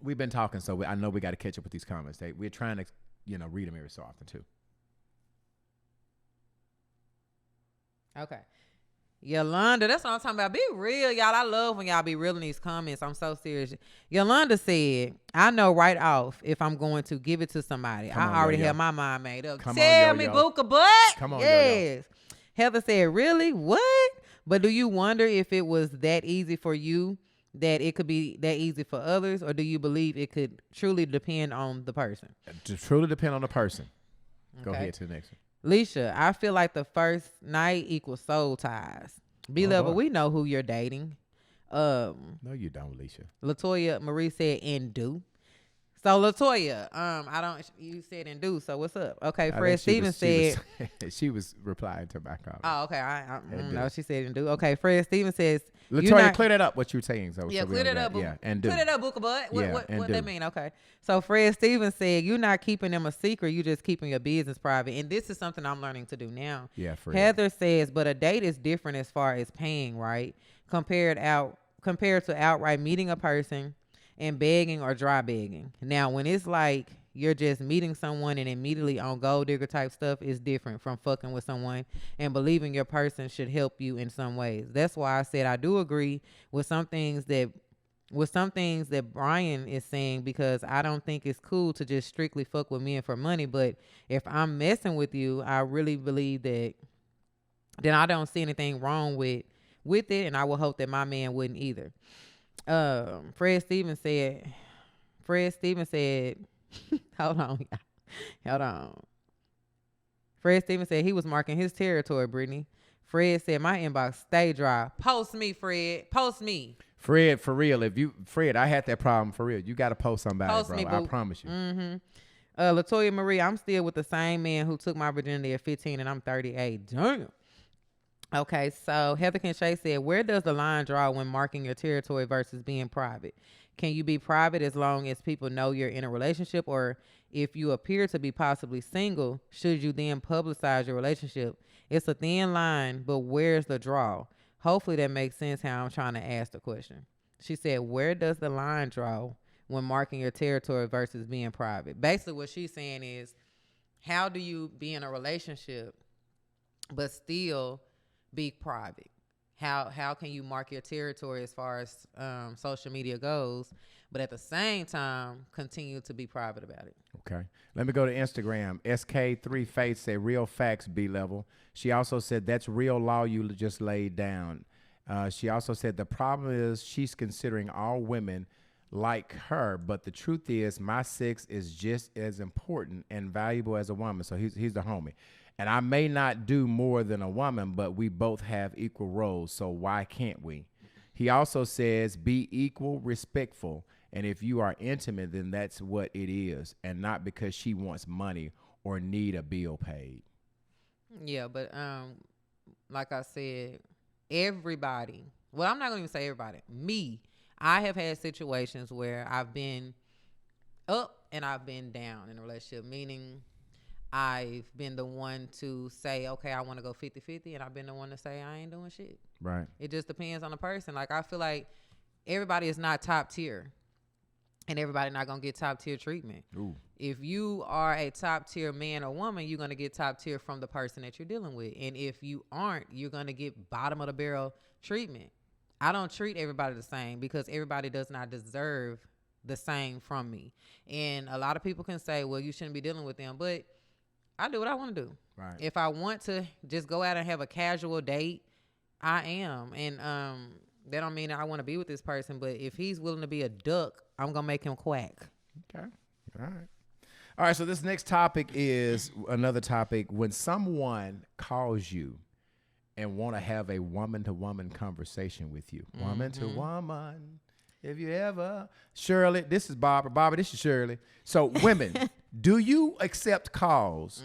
We've been talking, so I know we got to catch up with these comments. We're trying to, read them every so often too. Okay. Yolanda, that's what I'm talking about. Be real, y'all. I love when y'all be real in these comments. I'm so serious. Yolanda said, I know right off if I'm going to give it to somebody. I already have my mind made up. Tell me, Buka Butt. Come on, yes. Heather said, really? What? But do you wonder if it was that easy for you, that it could be that easy for others, or do you believe it could truly depend on the person? To truly depend on the person. Okay. Go ahead to the next one. Leisha, I feel like the first night equals soul ties. B-Level, we know who you're dating. No, you don't, Leisha. Latoya Marie said, and do. So Latoya, you said and do, so what's up? Okay, Fred Stevens said. She was replying to my comment. Oh, okay. I know she said and do. Okay, Fred Stevens says. Latoya, clear that up, what you were saying. Yeah, clear that up. Yeah, and do. Clear that up, Buka Butt. What do. that mean? Okay. So Fred Stevens said, you're not keeping them a secret, you're just keeping your business private. And this is something I'm learning to do now. Yeah, Fred. Heather says, but a date is different as far as paying, right? Compared to outright meeting a person and begging or dry begging. Now, when it's like you're just meeting someone and immediately on gold digger type stuff, is different from fucking with someone and believing your person should help you in some ways. That's why I said I do agree with some things that Brian is saying, because I don't think it's cool to just strictly fuck with men for money. But if I'm messing with you, I really believe that then I don't see anything wrong with with it, and I would hope that my man wouldn't either. Fred Stevens said, hold on, hold on. Fred Stevens said he was marking his territory, Brittany. Fred said, my inbox stay dry. Post me, Fred. Post me. Fred, for real, Fred, I had that problem for real. You got to post somebody, Post bro. me, I boo. promise you. Latoya Marie, I'm still with the same man who took my virginity at 15 and I'm 38. Damn. Okay, so Heather Kinshase said, where does the line draw when marking your territory versus being private? Can you be private as long as people know you're in a relationship, or if you appear to be possibly single, should you then publicize your relationship? It's a thin line, but where's the draw? Hopefully that makes sense how I'm trying to ask the question. She said, where does the line draw when marking your territory versus being private? Basically what she's saying is, how do you be in a relationship but still be private? How can you mark your territory as far as social media goes, but at the same time continue to be private about it? Okay. Let me go to Instagram. SK3 Faith said, real facts, B Level. She also said, that's real law you just laid down. She also said, the problem is she's considering all women like her, but the truth is my sex is just as important and valuable as a woman. So he's the homie. And I may not do more than a woman, but we both have equal roles, so why can't we? He also says, be equal, respectful, and if you are intimate, then that's what it is, and not because she wants money or need a bill paid. Yeah, but like I said, everybody, well, I'm not going to even say everybody, me, I have had situations where I've been up and I've been down in a relationship, meaning I've been the one to say, okay, I want to go 50-50, and I've been the one to say I ain't doing shit. Right. It just depends on the person. Like, I feel like everybody is not top tier, and everybody not going to get top tier treatment. Ooh. If you are a top tier man or woman, you're going to get top tier from the person that you're dealing with. And if you aren't, you're going to get bottom of the barrel treatment. I don't treat everybody the same because everybody does not deserve the same from me. And a lot of people can say, well, you shouldn't be dealing with them, but I do what I want to do. Right. If I want to just go out and have a casual date, I am. And that don't mean that I want to be with this person, but if he's willing to be a duck, I'm going to make him quack. Okay. All right. All right, so this next topic is another topic. When someone calls you and want to have a woman-to-woman conversation with you. Mm-hmm. Woman-to-woman, if you ever. Shirley, this is Barbara. Barbara, this is Shirley. So women, do you accept calls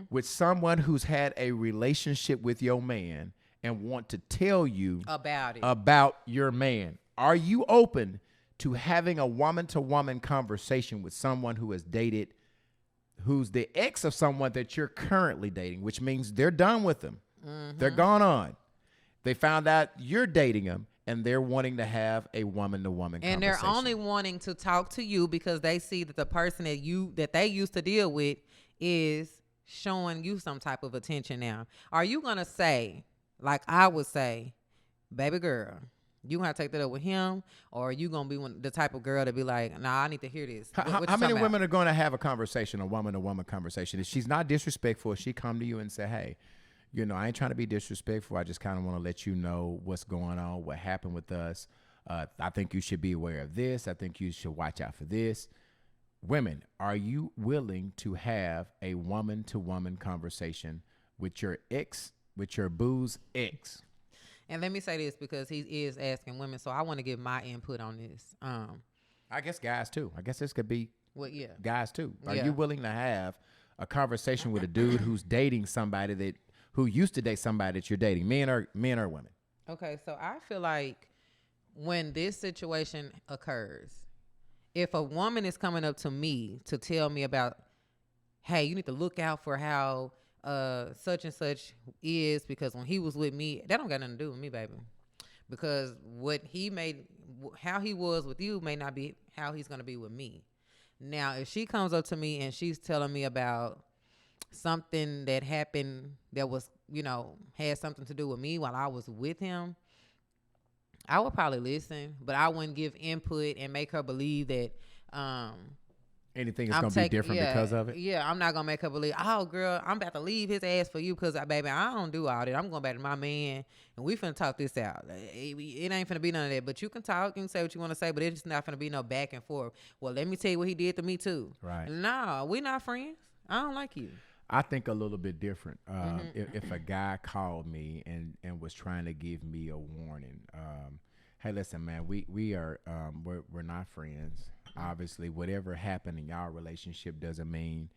with someone who's had a relationship with your man and want to tell you about it, about your man? Are you open to having a woman-to-woman conversation with someone who has dated, who's the ex of someone that you're currently dating, which means they're done with them. They're gone on. They found out you're dating them, and they're wanting to have a woman-to-woman conversation. And they're only wanting to talk to you because they see that the person that they used to deal with is showing you some type of attention now. Are you going to say, like I would say, baby girl, you going to take that up with him, or are you going to be the type of girl to be like, nah, I need to hear this? How many women are going to have a conversation, a woman-to-woman conversation? If she's not disrespectful, if she come to you and say, hey, you know, I ain't trying to be disrespectful. I just kind of want to let you know what's going on, what happened with us. I think you should be aware of this. I think you should watch out for this. Women, are you willing to have a woman-to-woman conversation with your ex, with your boo's ex? And let me say this because he is asking women, so I want to give my input on this. I guess guys too. I guess this could be guys too. Are you willing to have a conversation with a dude who's dating somebody who used to date somebody that you're dating, men or women? Okay, so I feel like when this situation occurs, if a woman is coming up to me to tell me about, hey, you need to look out for how such and such is, because when he was with me, that don't got nothing to do with me, baby. Because how he was with you may not be how he's going to be with me. Now, if she comes up to me and she's telling me about something that happened that was, had something to do with me while I was with him, I would probably listen, but I wouldn't give input and make her believe that Anything is going to be different because of it? Yeah, I'm not going to make her believe, oh, girl, I'm about to leave his ass for you because, baby, I don't do all that. I'm going back to my man, and we finna talk this out. It ain't finna be none of that. But you can talk and say what you want to say, but it's just not finna be no back and forth. Well, let me tell you what he did to me, too. Right. No, we not friends. I don't like you. I think a little bit different. If a guy called me and was trying to give me a warning, hey, listen, man, we're not friends. Obviously, whatever happened in y'all relationship doesn't mean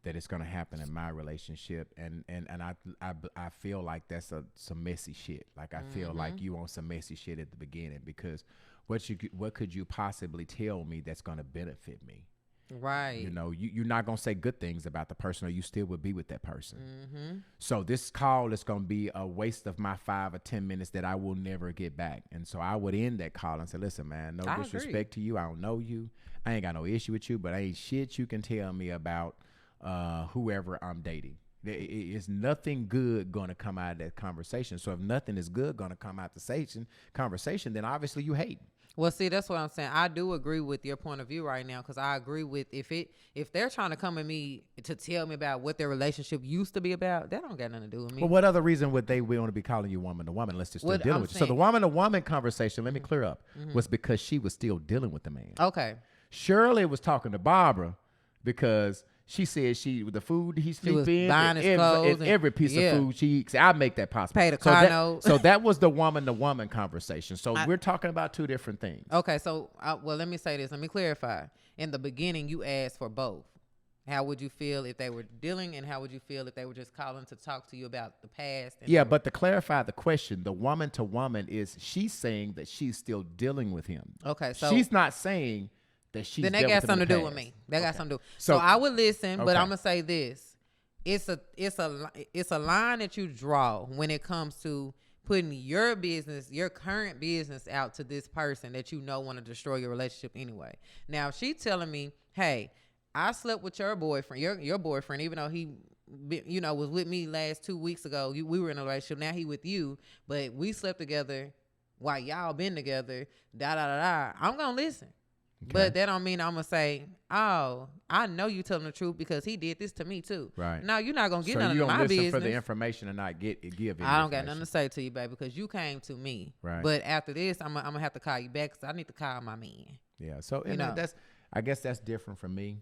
that it's gonna happen in my relationship. And I feel like that's some messy shit. Like I feel like you on some messy shit at the beginning, because what could you possibly tell me that's gonna benefit me? Right. You know, you're not going to say good things about the person, or you still would be with that person. So this call is going to be a waste of my 5 or 10 minutes that I will never get back. And so I would end that call and say, listen, man, no disrespect to you. I don't know you. I ain't got no issue with you, but ain't shit you can tell me about whoever I'm dating. It's nothing good going to come out of that conversation. So if nothing is good going to come out the conversation, then obviously you hate. Well, see, that's what I'm saying. I do agree with your point of view right now, because I agree with if they're trying to come at me to tell me about what their relationship used to be about, that don't got nothing to do with me. Well, what other reason would they want to be calling you woman to woman unless they're still dealing with you? So the woman to woman conversation, let me clear up, was because she was still dealing with the man. Okay. Shirley was talking to Barbara because she said the food he sleep in, and every piece of food she eats, I make that possible. Pay the car note. So that was the woman to woman conversation. So we're talking about two different things. Okay, so well, let me say this. Let me clarify. In the beginning, you asked for both. How would you feel if they were dealing, and how would you feel if they were just calling to talk to you about the past? But to clarify the question, the woman to woman is she's saying that she's still dealing with him. Okay, so she's not saying that she's then they got something to do with me. They got something to do. So I would listen, but I'm gonna say this: it's a line that you draw when it comes to putting your business, your current business, out to this person that you know want to destroy your relationship anyway. Now, if she's telling me, hey, I slept with your boyfriend, your boyfriend, even though he, was with me last 2 weeks ago. We were in a relationship. Now he with you, but we slept together while y'all been together. I'm gonna listen. Okay. But that don't mean I'm going to say, oh, I know you telling the truth because he did this to me too. Right. No, you're not going to get none of my business. So you don't listen for the information and not give any I don't got nothing to say to you, baby, because you came to me. Right. But after this, I'm going to have to call you back because I need to call my man. Yeah. So I guess that's different from me,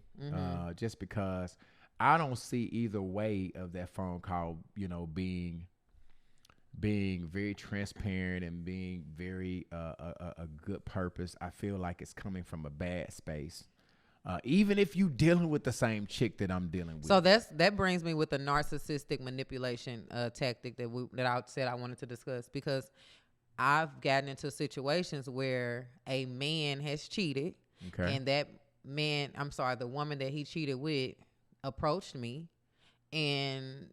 just because I don't see either way of that phone call, being very transparent and being very a good purpose. I feel like it's coming from a bad space, even if you dealing with the same chick that I'm dealing with. So that brings me with the narcissistic manipulation tactic that I said I wanted to discuss, because I've gotten into situations where a man has cheated, and that man, the woman that he cheated with approached me, and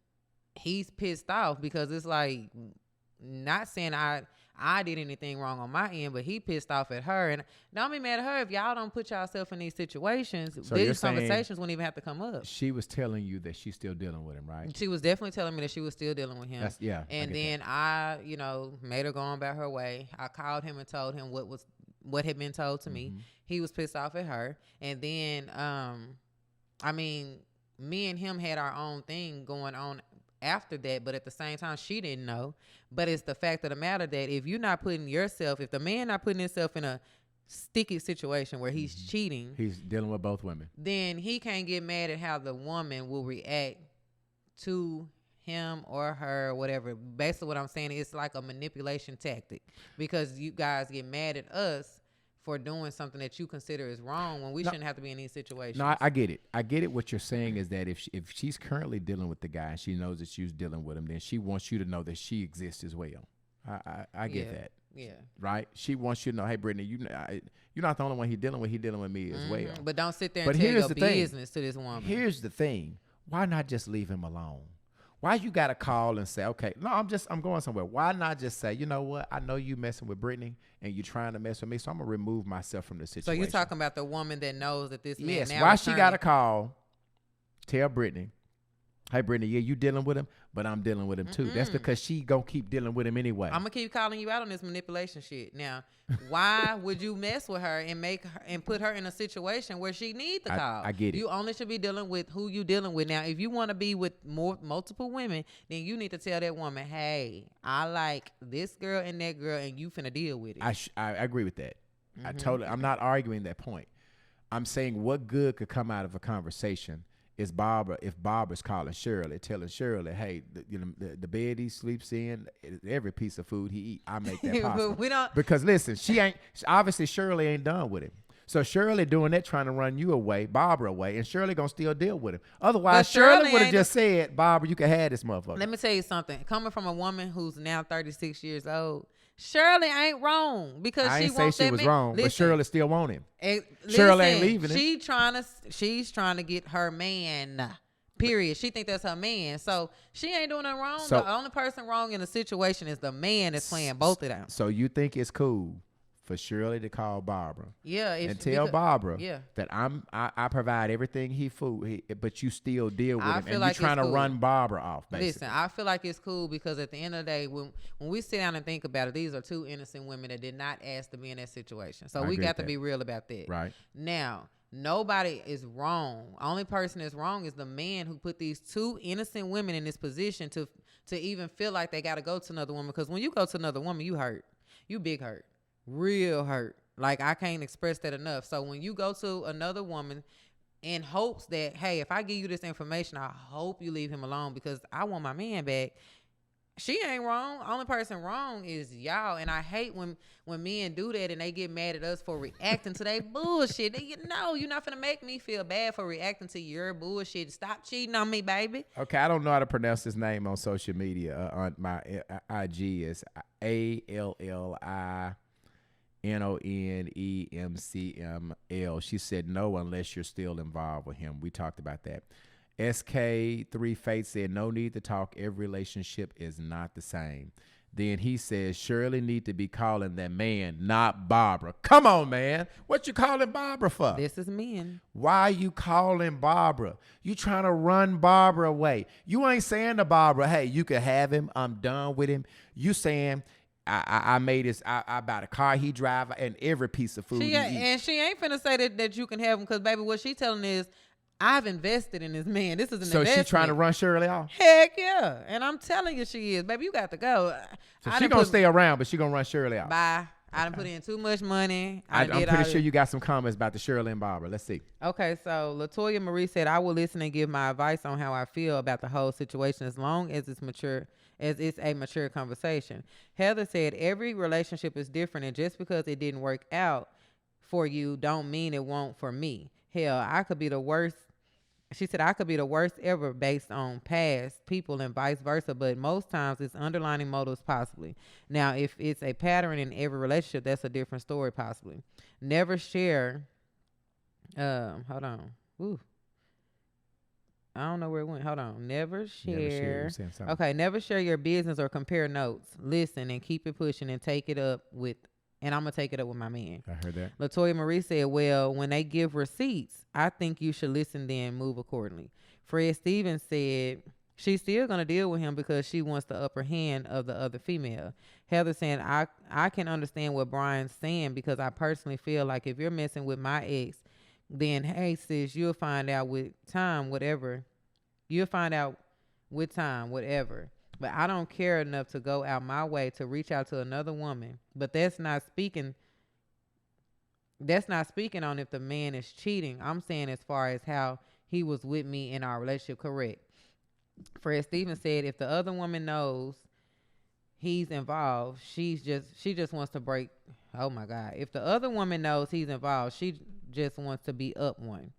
he's pissed off because it's like, not saying I did anything wrong on my end, but he pissed off at her. And don't be mad at her if y'all don't put yourself in these situations. So these conversations wouldn't even have to come up. She was telling you that she's still dealing with him, right? She was definitely telling me that she was still dealing with him. And then I made her go on about her way. I called him and told him what had been told to me. He was pissed off at her. And then, me and him had our own thing going on after that, but at the same time, she didn't know. But it's the fact of the matter that if the man not putting himself in a sticky situation where he's cheating, he's dealing with both women, then he can't get mad at how the woman will react to him or her or whatever. Basically what I'm saying is it's like a manipulation tactic, because you guys get mad at us for doing something that you consider is wrong when we shouldn't have to be in these situations. No, I get it. What you're saying is that if she's currently dealing with the guy and she knows that she's dealing with him, then she wants you to know that she exists as well. I get that. Yeah. Right? She wants you to know, hey, Brittany, you're not the only one he's dealing with me as well. But don't sit there and tell your business to this woman. Here's the thing. Why not just leave him alone? Why you got to call and say, okay, no, I'm going somewhere. Why not just say, you know what? I know you messing with Brittany and you trying to mess with me, so I'm going to remove myself from the situation. So you're talking about the woman that knows that this man now why she got to call, tell Brittany, Hey, Brittany, yeah, you dealing with him, but I'm dealing with him too. That's because she gonna keep dealing with him anyway. I'm gonna keep calling you out on this manipulation shit. Now, why would you mess with her and make her and put her in a situation where she needs the call? I get it. You only should be dealing with who you dealing with. Now, if you want to be with multiple women, then you need to tell that woman, hey, I like this girl and that girl, and you finna deal with it. I agree with that. I'm not arguing that point. I'm saying what good could come out of a conversation is Barbara. If Barbara's calling Shirley, telling Shirley, hey, the bed he sleeps in, every piece of food he eat, I make that possible. We don't, because listen, obviously Shirley ain't done with him. So Shirley doing that, trying to run you away, Barbara away, and Shirley gonna still deal with him. Otherwise, Shirley would have just said, Barbara, you can have this motherfucker. Let me tell you something. Coming from a woman who's now 36 years old, Shirley ain't wrong because I she ain't wants say she that was man. wrong, Listen, but Shirley still want him. Shirley ain't leaving him. She's trying to get her man. Period. She think that's her man, so she ain't doing nothing wrong. So, the only person wrong in the situation is the man that's playing both of them. So you think it's cool for Shirley to call Barbara? Yeah, and tell Barbara that I provide everything but you still deal with him, and like you're trying to run Barbara off. Basically. Listen, I feel like it's cool because at the end of the day, when we sit down and think about it, these are two innocent women that did not ask to be in that situation. So we got to be real about that. Right now. Nobody is wrong. Only person that's wrong is the man who put these two innocent women in this position to even feel like they got to go to another woman. Because when you go to another woman, you hurt. You big hurt. Real hurt. Like, I can't express that enough. So when you go to another woman in hopes that, hey, if I give you this information, I hope you leave him alone because I want my man back. She ain't wrong. Only person wrong is y'all. And I hate when men do that and they get mad at us for reacting to their bullshit. You're not finna make me feel bad for reacting to your bullshit. Stop cheating on me, baby. Okay, I don't know how to pronounce his name on social media. On my IG is ALLINONEMCML. She said no unless you're still involved with him. We talked about that. SK3 Faith said, no need to talk. Every relationship is not the same. Then he says, Shirley need to be calling that man, not Barbara. Come on, man. What you calling Barbara for? This is men. Why you calling Barbara? You trying to run Barbara away. You ain't saying to Barbara, hey, you can have him. I'm done with him. You saying, I made this. I bought a car he drive and every piece of food he eat. And she ain't finna say that you can have him because, baby, what she telling is, I've invested in this man. This is an investment. So she trying to run Shirley off? Heck yeah. And I'm telling you she is. Baby, you got to go. So she going to stay around, but she going to run Shirley off. Bye. I done put in too much money. I'm pretty sure you got some comments about the Shirley and Barbara. Let's see. Okay, so LaToya Marie said, I will listen and give my advice on how I feel about the whole situation as long as it's mature, as it's a mature conversation. Heather said, every relationship is different, and just because it didn't work out for you don't mean it won't for me. Hell, I could be the worst. She said, I could be the worst ever based on past people and vice versa, but most times it's underlining motives possibly. Now, if it's a pattern in every relationship, that's a different story possibly. Never share. Hold on. Ooh. I don't know where it went. Hold on. Never share. Okay, never share your business or compare notes. Listen and keep it pushing and take it up with. And I'm going to take it up with my man. I heard that. LaToya Marie said, well, when they give receipts, I think you should listen then move accordingly. Fred Stevens said, she's still going to deal with him because she wants the upper hand of the other female. Heather saying, I can understand what Brian's saying because I personally feel like if you're messing with my ex, then, hey, sis, you'll find out with time, whatever. You'll find out with time, whatever. But I don't care enough to go out my way to reach out to another woman. But that's not speaking on if the man is cheating. I'm saying as far as how he was with me in our relationship, correct. Fred Stevens said if the other woman knows he's involved, she just wants to break. Oh my God. If the other woman knows he's involved, she just wants to be up one.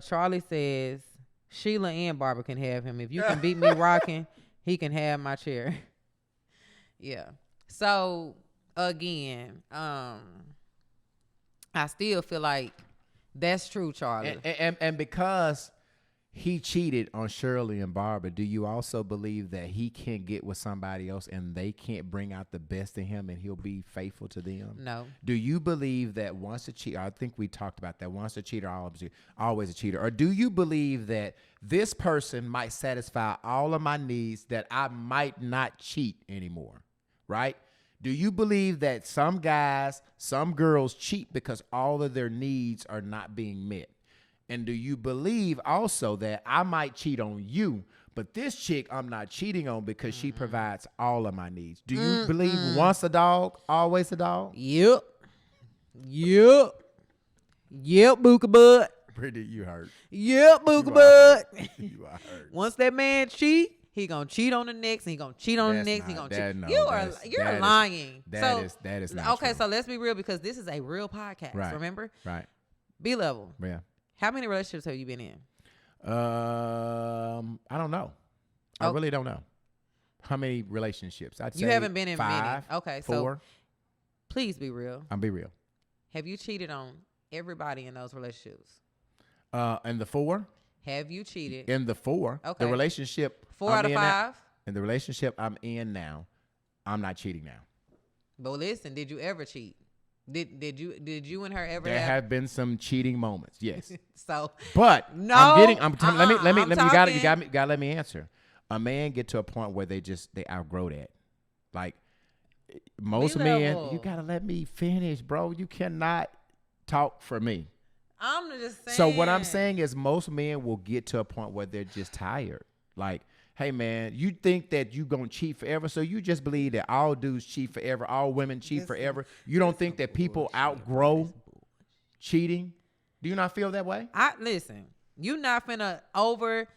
Charlie says Sheila and Barbara can have him. If you can beat me rocking, he can have my chair. Yeah. So again, I still feel like that's true, Charlie. And because he cheated on Shirley and Barbara, do you also believe that he can get with somebody else and they can't bring out the best in him and he'll be faithful to them? No. Do you believe that once a cheater, I think we talked about that, once a cheater, always a cheater? Or do you believe that this person might satisfy all of my needs that I might not cheat anymore, right? Do you believe that some guys, some girls cheat because all of their needs are not being met? And do you believe also that I might cheat on you, but this chick I'm not cheating on because she provides all of my needs? Do you believe once a dog, always a dog? Yep. Yep, Booka Bud. Brittany, you hurt. Yep, Booka Bud. You are hurt. Once that man cheat, he gonna cheat on the next, and he gonna cheat on the next, he gonna cheat. No, You're lying. That is not okay, true. so let's be real, because this is a real podcast, Right. remember? Right. B Level. Yeah. How many relationships have you been in? I don't know. I really don't know. How many relationships? I'd say You haven't been in 5, many. Okay, 4. so please be real. I'll be real. Have you cheated on everybody in those relationships? In the 4? Have you cheated? In the 4. Okay. The relationship. 4 out of 5? In the relationship I'm in now, I'm not cheating now. But listen, did you ever cheat? Did you and her ever There have been some cheating moments, yes. So, but no, let me you talking. gotta let me answer. A man get to a point where they outgrow that. Like most men, B-level. you gotta let me finish, bro. You cannot talk for me. I'm just saying. So what I'm saying is most men will get to a point where they're just tired. Like, hey man, you think that you gonna cheat forever, so you just believe that all dudes cheat forever, all women cheat forever. You don't think that people outgrow cheating? Do you not feel that way? Listen, you not finna over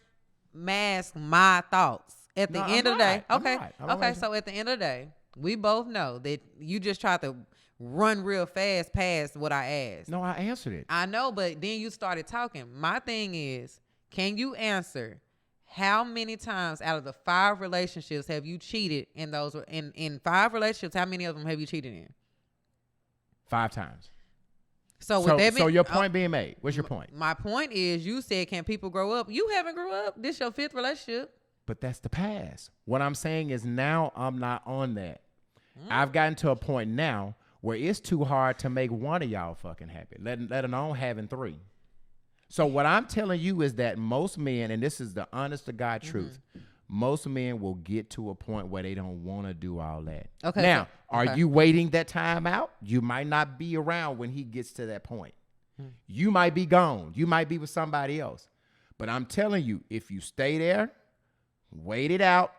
mask my thoughts. At the end of the day, okay. So at the end of the day, we both know that you just tried to run real fast past what I asked. No, I answered it. I know, but then you started talking. My thing is, can you answer how many times out of the 5 relationships have you cheated in those? In 5 relationships, how many of them have you cheated in? 5 times. So your point being made. What's your point? My point is, you said, can people grow up? You haven't grew up. This your 5th relationship. But that's the past. What I'm saying is now I'm not on that. I've gotten to a point now where it's too hard to make one of y'all fucking happy, let alone having 3. So what I'm telling you is that most men, and this is the honest to God truth, most men will get to a point where they don't want to do all that. Okay. Now, are you waiting that time out? You might not be around when he gets to that point. You might be gone. You might be with somebody else. But I'm telling you, if you stay there, wait it out,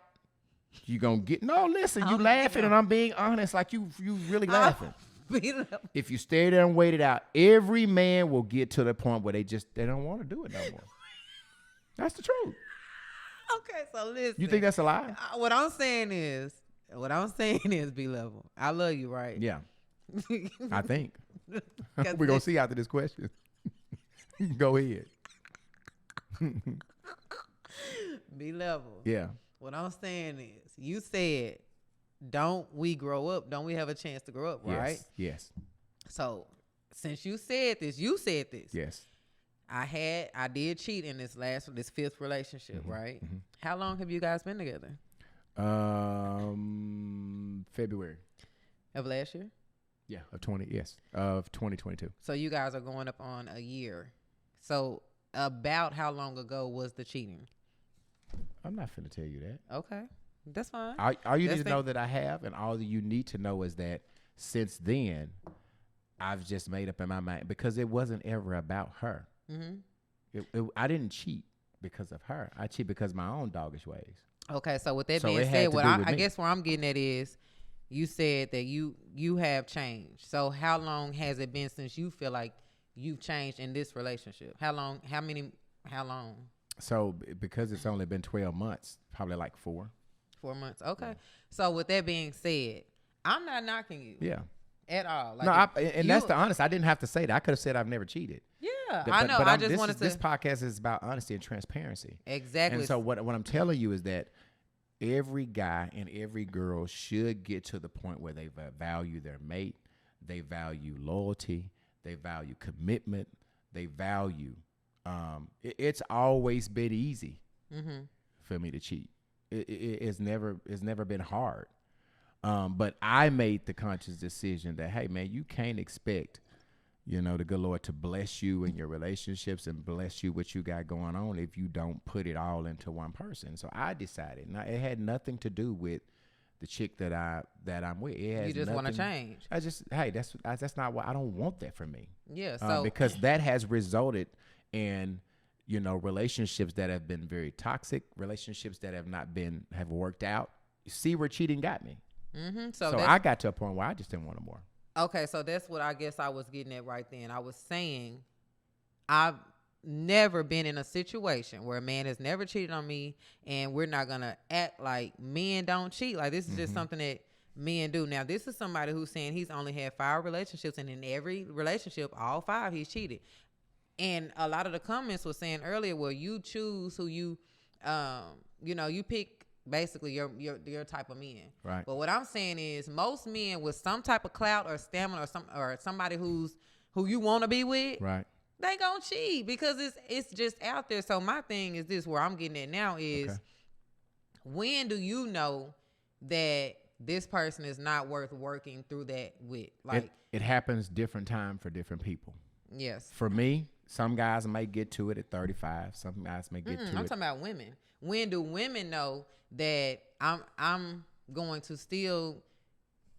you're going to get... No, listen, you laughing and I'm being honest, like you really laughing. If you stay there and wait it out, every man will get to the point where they don't want to do it no more. That's the truth. Okay, so listen. You think that's a lie? What I'm saying is, B Level, I love you, right? Yeah, I think. We're going to see after this question. Go ahead. B Level. Yeah. What I'm saying is, you said, don't we grow up? Don't we have a chance to grow up, right? Yes. So, since you said this. Yes. I did cheat in this 5th relationship, right? Mm-hmm. How long have you guys been together? February. Of last year? Yeah, of 2022. So you guys are going up on a year. So about how long ago was the cheating? I'm not finna tell you that. Okay. That's fine. All you need to know that I have, and all that you need to know is that since then, I've just made up in my mind, because it wasn't ever about her. Mm-hmm. I didn't cheat because of her. I cheat because of my own doggish ways. Okay, so with that being said, what I guess where I'm getting at is, you said that you have changed. So how long has it been since you feel like you've changed in this relationship? How long? So because it's only been 12 months, probably like 4. 4 months. Okay. Yeah. So with that being said, I'm not knocking you. Yeah. At all. Like that's the honest. I didn't have to say that. I could have said I've never cheated. Yeah, I know. I just wanted to. This podcast is about honesty and transparency. Exactly. And so what I'm telling you is that every guy and every girl should get to the point where they value their mate, they value loyalty, they value commitment, they value It's always been easy Mm-hmm. for me to cheat. It's never been hard. But I made the conscious decision that, hey man, you can't expect, the good Lord to bless you in your relationships and bless you what you got going on if you don't put it all into one person. So I decided. Now it had nothing to do with the chick that I'm with. It has You just want to nothing- change. that's not what I don't want that for me. Yeah. So Because that has resulted in relationships that have been very toxic, relationships that have worked out. You see where cheating got me. mm-hmm. So I got to a point where I just didn't want no more. Okay, so that's what I guess I was getting at right then. I was saying I've never been in a situation where a man has never cheated on me, and we're not going to act like men don't cheat. Like, this is just something that men do. Now, this is somebody who's saying he's only had 5 relationships, and in every relationship, all 5, he's cheated. And a lot of the comments were saying earlier, well, you choose who you pick basically your type of men. Right. But what I'm saying is most men with some type of clout or stamina or somebody who you want to be with, Right. they gonna cheat because it's just out there. So my thing is this, where I'm getting at now is, Okay. when do you know that this person is not worth working through that with? Like, It happens different time for different people. yes. For me, some guys may get to it at 35. Some guys may get to I'm it. talking about women. When do women know that I'm going to still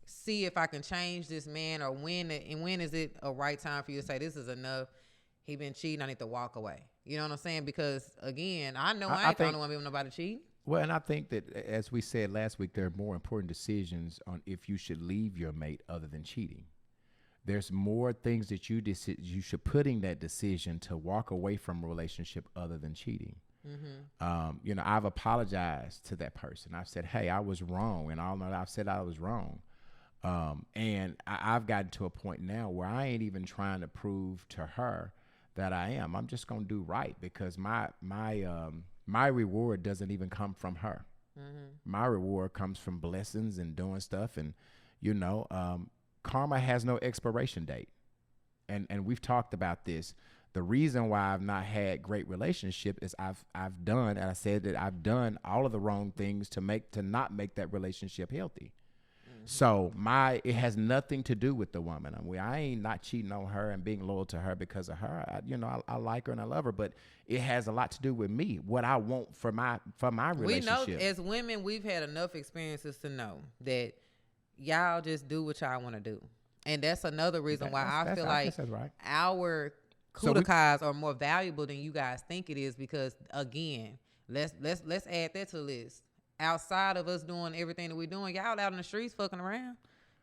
see if I can change this man, or when is it a right time for you to say this is enough? He been cheating. I need to walk away. You know what I'm saying? Because again, I know I ain't the only one with nobody cheating. Well, and I think that, as we said last week, there are more important decisions on if you should leave your mate other than cheating. There's more things that you should put in that decision to walk away from a relationship other than cheating. Mm-hmm. I've apologized to that person. I've said, hey, I was wrong. And all that I've said I was wrong. And I've gotten to a point now where I ain't even trying to prove to her that I am. I'm just going to do right, because my reward doesn't even come from her. Mm-hmm. My reward comes from blessings and doing stuff. And, karma has no expiration date. And we've talked about this. The reason why I've not had great relationship is I've done, and I said that I've done all of the wrong things to not make that relationship healthy. Mm-hmm. So it has nothing to do with the woman. I ain't not cheating on her and being loyal to her because of her. I like her and I love her, but it has a lot to do with me, what I want for my relationship. We know as women, we've had enough experiences to know that y'all just do what y'all want to do. And that's another reason why I feel like right. Our kudakas are more valuable than you guys think it is, because again, let's add that to the list. Outside of us doing everything that we're doing, y'all out in the streets fucking around.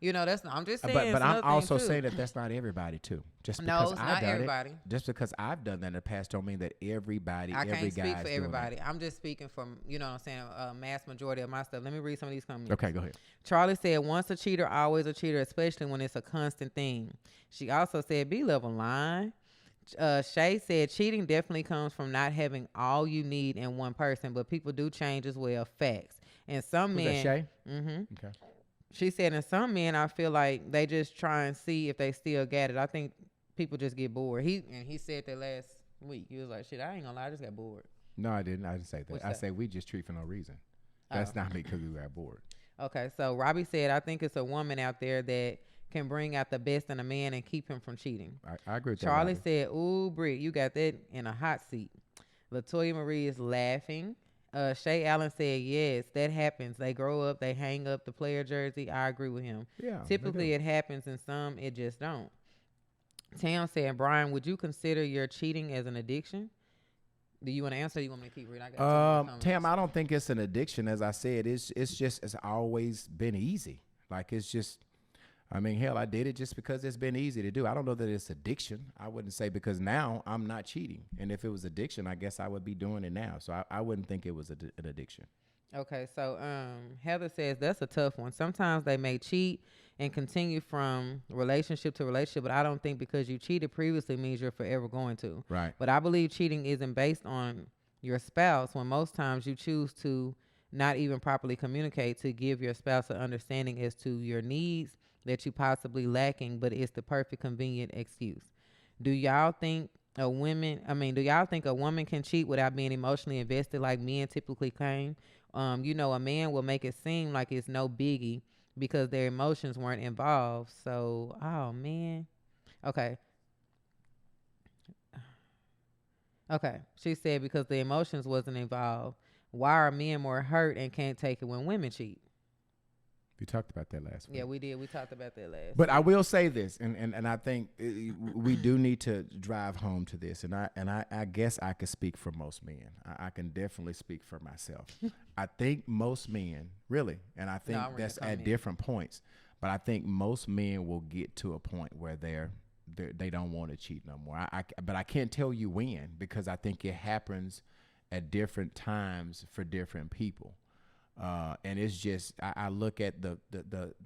I'm just saying. But I'm also saying that that's not everybody too. Just because it's not everybody. Just because I've done that in the past don't mean that everybody. I can't speak for everybody. I'm just speaking from what I'm saying, a mass majority of my stuff. Let me read some of these comments. Okay, go ahead. Charlie said, once a cheater, always a cheater, especially when it's a constant thing. She also said, B-level line. Shay said, cheating definitely comes from not having all you need in one person, but people do change as well. Facts. And some men. Was that Shay? Mm-hmm. Okay. She said, and some men, I feel like they just try and see if they still got it. I think people just get bored. He said that last week. He was like, shit, I ain't gonna lie, I just got bored. No, I didn't. I didn't say that. What's I that? said we just treat for no reason. That's not me because we got bored. Okay, so Robbie said, I think it's a woman out there that can bring out the best in a man and keep him from cheating. I agree with that. Charlie said, ooh, Britt, you got that in a hot seat. Latoya Marie is laughing. Shay Allen said, yes, that happens. They grow up, they hang up the player jersey. I agree with him. Yeah. Typically it happens, and some it just don't. Tam said, Brian, would you consider your cheating as an addiction? Do you want to answer? Or you want me to keep reading? Tam, I don't think it's an addiction. As I said, it's always been easy. Like, it's just, hell, I did it just because it's been easy to do. I don't know that it's addiction. I wouldn't say, because now I'm not cheating. And if it was addiction, I guess I would be doing it now. So I wouldn't think it was an addiction. Okay, so Heather says that's a tough one. Sometimes they may cheat and continue from relationship to relationship, but I don't think because you cheated previously means you're forever going to. Right. But I believe cheating isn't based on your spouse, when most times you choose to not even properly communicate to give your spouse an understanding as to your needs that you possibly lacking, but it's the perfect convenient excuse. Do y'all think do y'all think a woman can cheat without being emotionally invested like men typically can? A man will make it seem like it's no biggie because their emotions weren't involved. So, oh man. Okay. Okay. She said because the emotions wasn't involved. Why are men more hurt and can't take it when women cheat? We talked about that last week. Yeah, we did. We talked about that last But week. I will say this, and I think we do need to drive home to this, and I guess I could speak for most men. I can definitely speak for myself. I think most men, really, and I think that's at different points, but I think most men will get to a point where they don't want to cheat no more. But I can't tell you when, because I think it happens at different times for different people. And it's just I look at the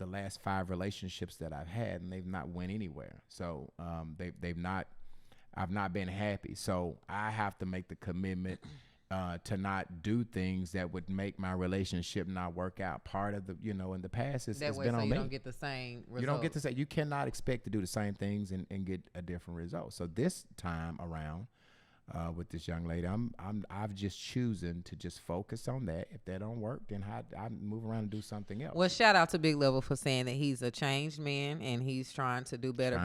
last 5 relationships that I've had, and they've not went anywhere. So I've not been happy. So I have to make the commitment to not do things that would make my relationship not work out. Part of the in the past it's been on me. That way, you don't get the same result. You don't get to say, you cannot expect to do the same things and get a different result. So this time around, with this young lady, I've just choosing to just focus on that. If that don't work, then I move around and do something else. Well, shout out to Big Level for saying that he's a changed man and he's trying to do better.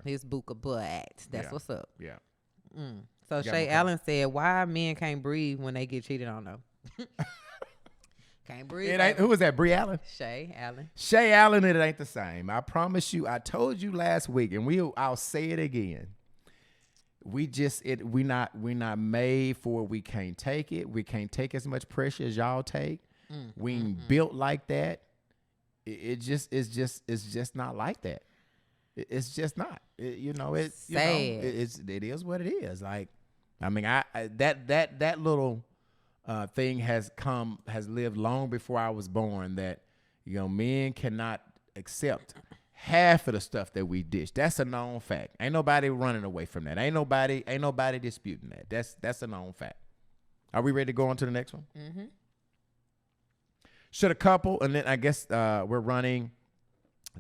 His buka butt. That's what's up. Yeah. So Shay Allen said, "Why men can't breathe when they get cheated on though?" Can't breathe. Who was that? Brie Allen. Shay Allen. Shay Allen. It ain't the same. I promise you. I told you last week, and I'll say it again. We not made for it. We can't take it. We can't take as much pressure as y'all take. We ain't built like that. It's just not like that. It's just not. It is what it is. Like, I mean, that little thing has lived long before I was born. That men cannot accept half of the stuff that we dish. That's a known fact. Ain't nobody running away from that. Ain't nobody disputing that. That's a known fact. Are we ready to go on to the next one? Mm-hmm. Should a couple, and then I guess we're running,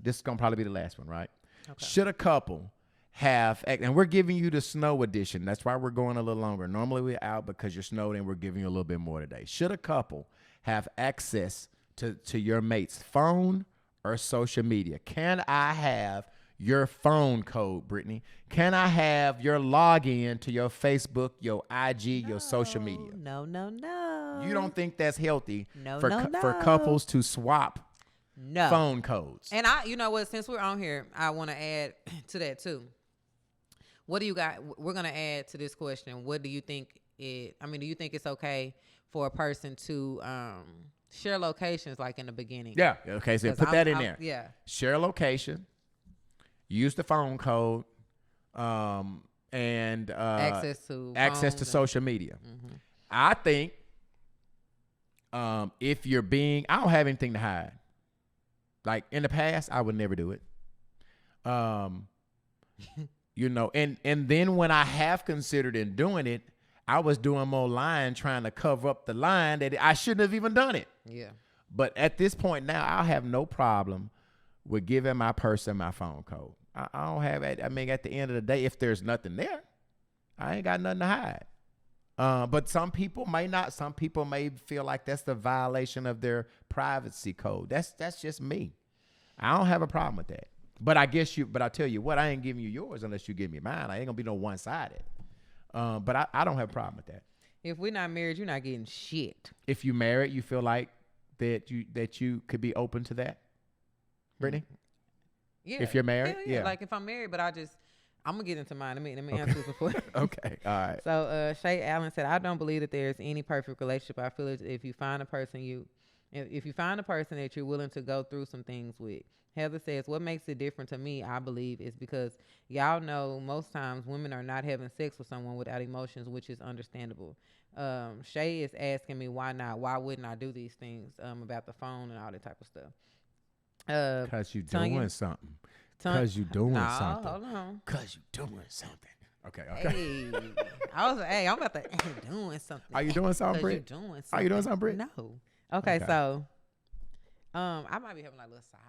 this is going to probably be the last one, right? Okay. Should a couple have, and we're giving you the snow edition. That's why we're going a little longer. Normally we're out because you're snowed in. We're giving you a little bit more today. Should a couple have access to your mate's phone or social media? Can I have your phone code, Brittany? Can I have your login to your Facebook, your IG, your social media? No. You don't think that's healthy for No. couples to swap phone codes? And you know what? Since we're on here, I want to add to that too. What do you got? We're going to add to this question. What do you think do you think it's okay for a person to share locations like in the beginning? Yeah. Okay. So put that in there. Yeah. Share location. Use the phone code. And access to social media. Mm-hmm. I think if you're I don't have anything to hide. Like in the past, I would never do it. And then when I have considered in doing it, I was doing more lying, trying to cover up the line that I shouldn't have even done it. Yeah. But at this point now, I'll have no problem with giving my person my phone code. I don't have it. I mean, at the end of the day, if there's nothing there, I ain't got nothing to hide. But some people may not. Some people may feel like that's the violation of their privacy code. That's just me. I don't have a problem with that. But I tell you what, I ain't giving you yours unless you give me mine. I ain't gonna be no one-sided. But I don't have a problem with that. If we're not married, you're not getting shit. If you married, you feel like that you could be open to that, Brittany? Yeah. If you're married, yeah. Like if I'm married, but I'm gonna get into mine. Let me answer this before. Okay, all right. So Shay Allen said, I don't believe that there's any perfect relationship. I feel if you find a person that you're willing to go through some things with. Heather says, what makes it different to me, I believe, is because y'all know most times women are not having sex with someone without emotions, which is understandable. Shay is asking me why not? Why wouldn't I do these things about the phone and all that type of stuff? Because you're doing something. Because you're doing something. Hold on. Because you're doing something. Okay. Hey, I'm about to doing something. Are you doing something, Britt? You're doing something. Are you doing something, Britt? No. Okay, so I might be having like a little side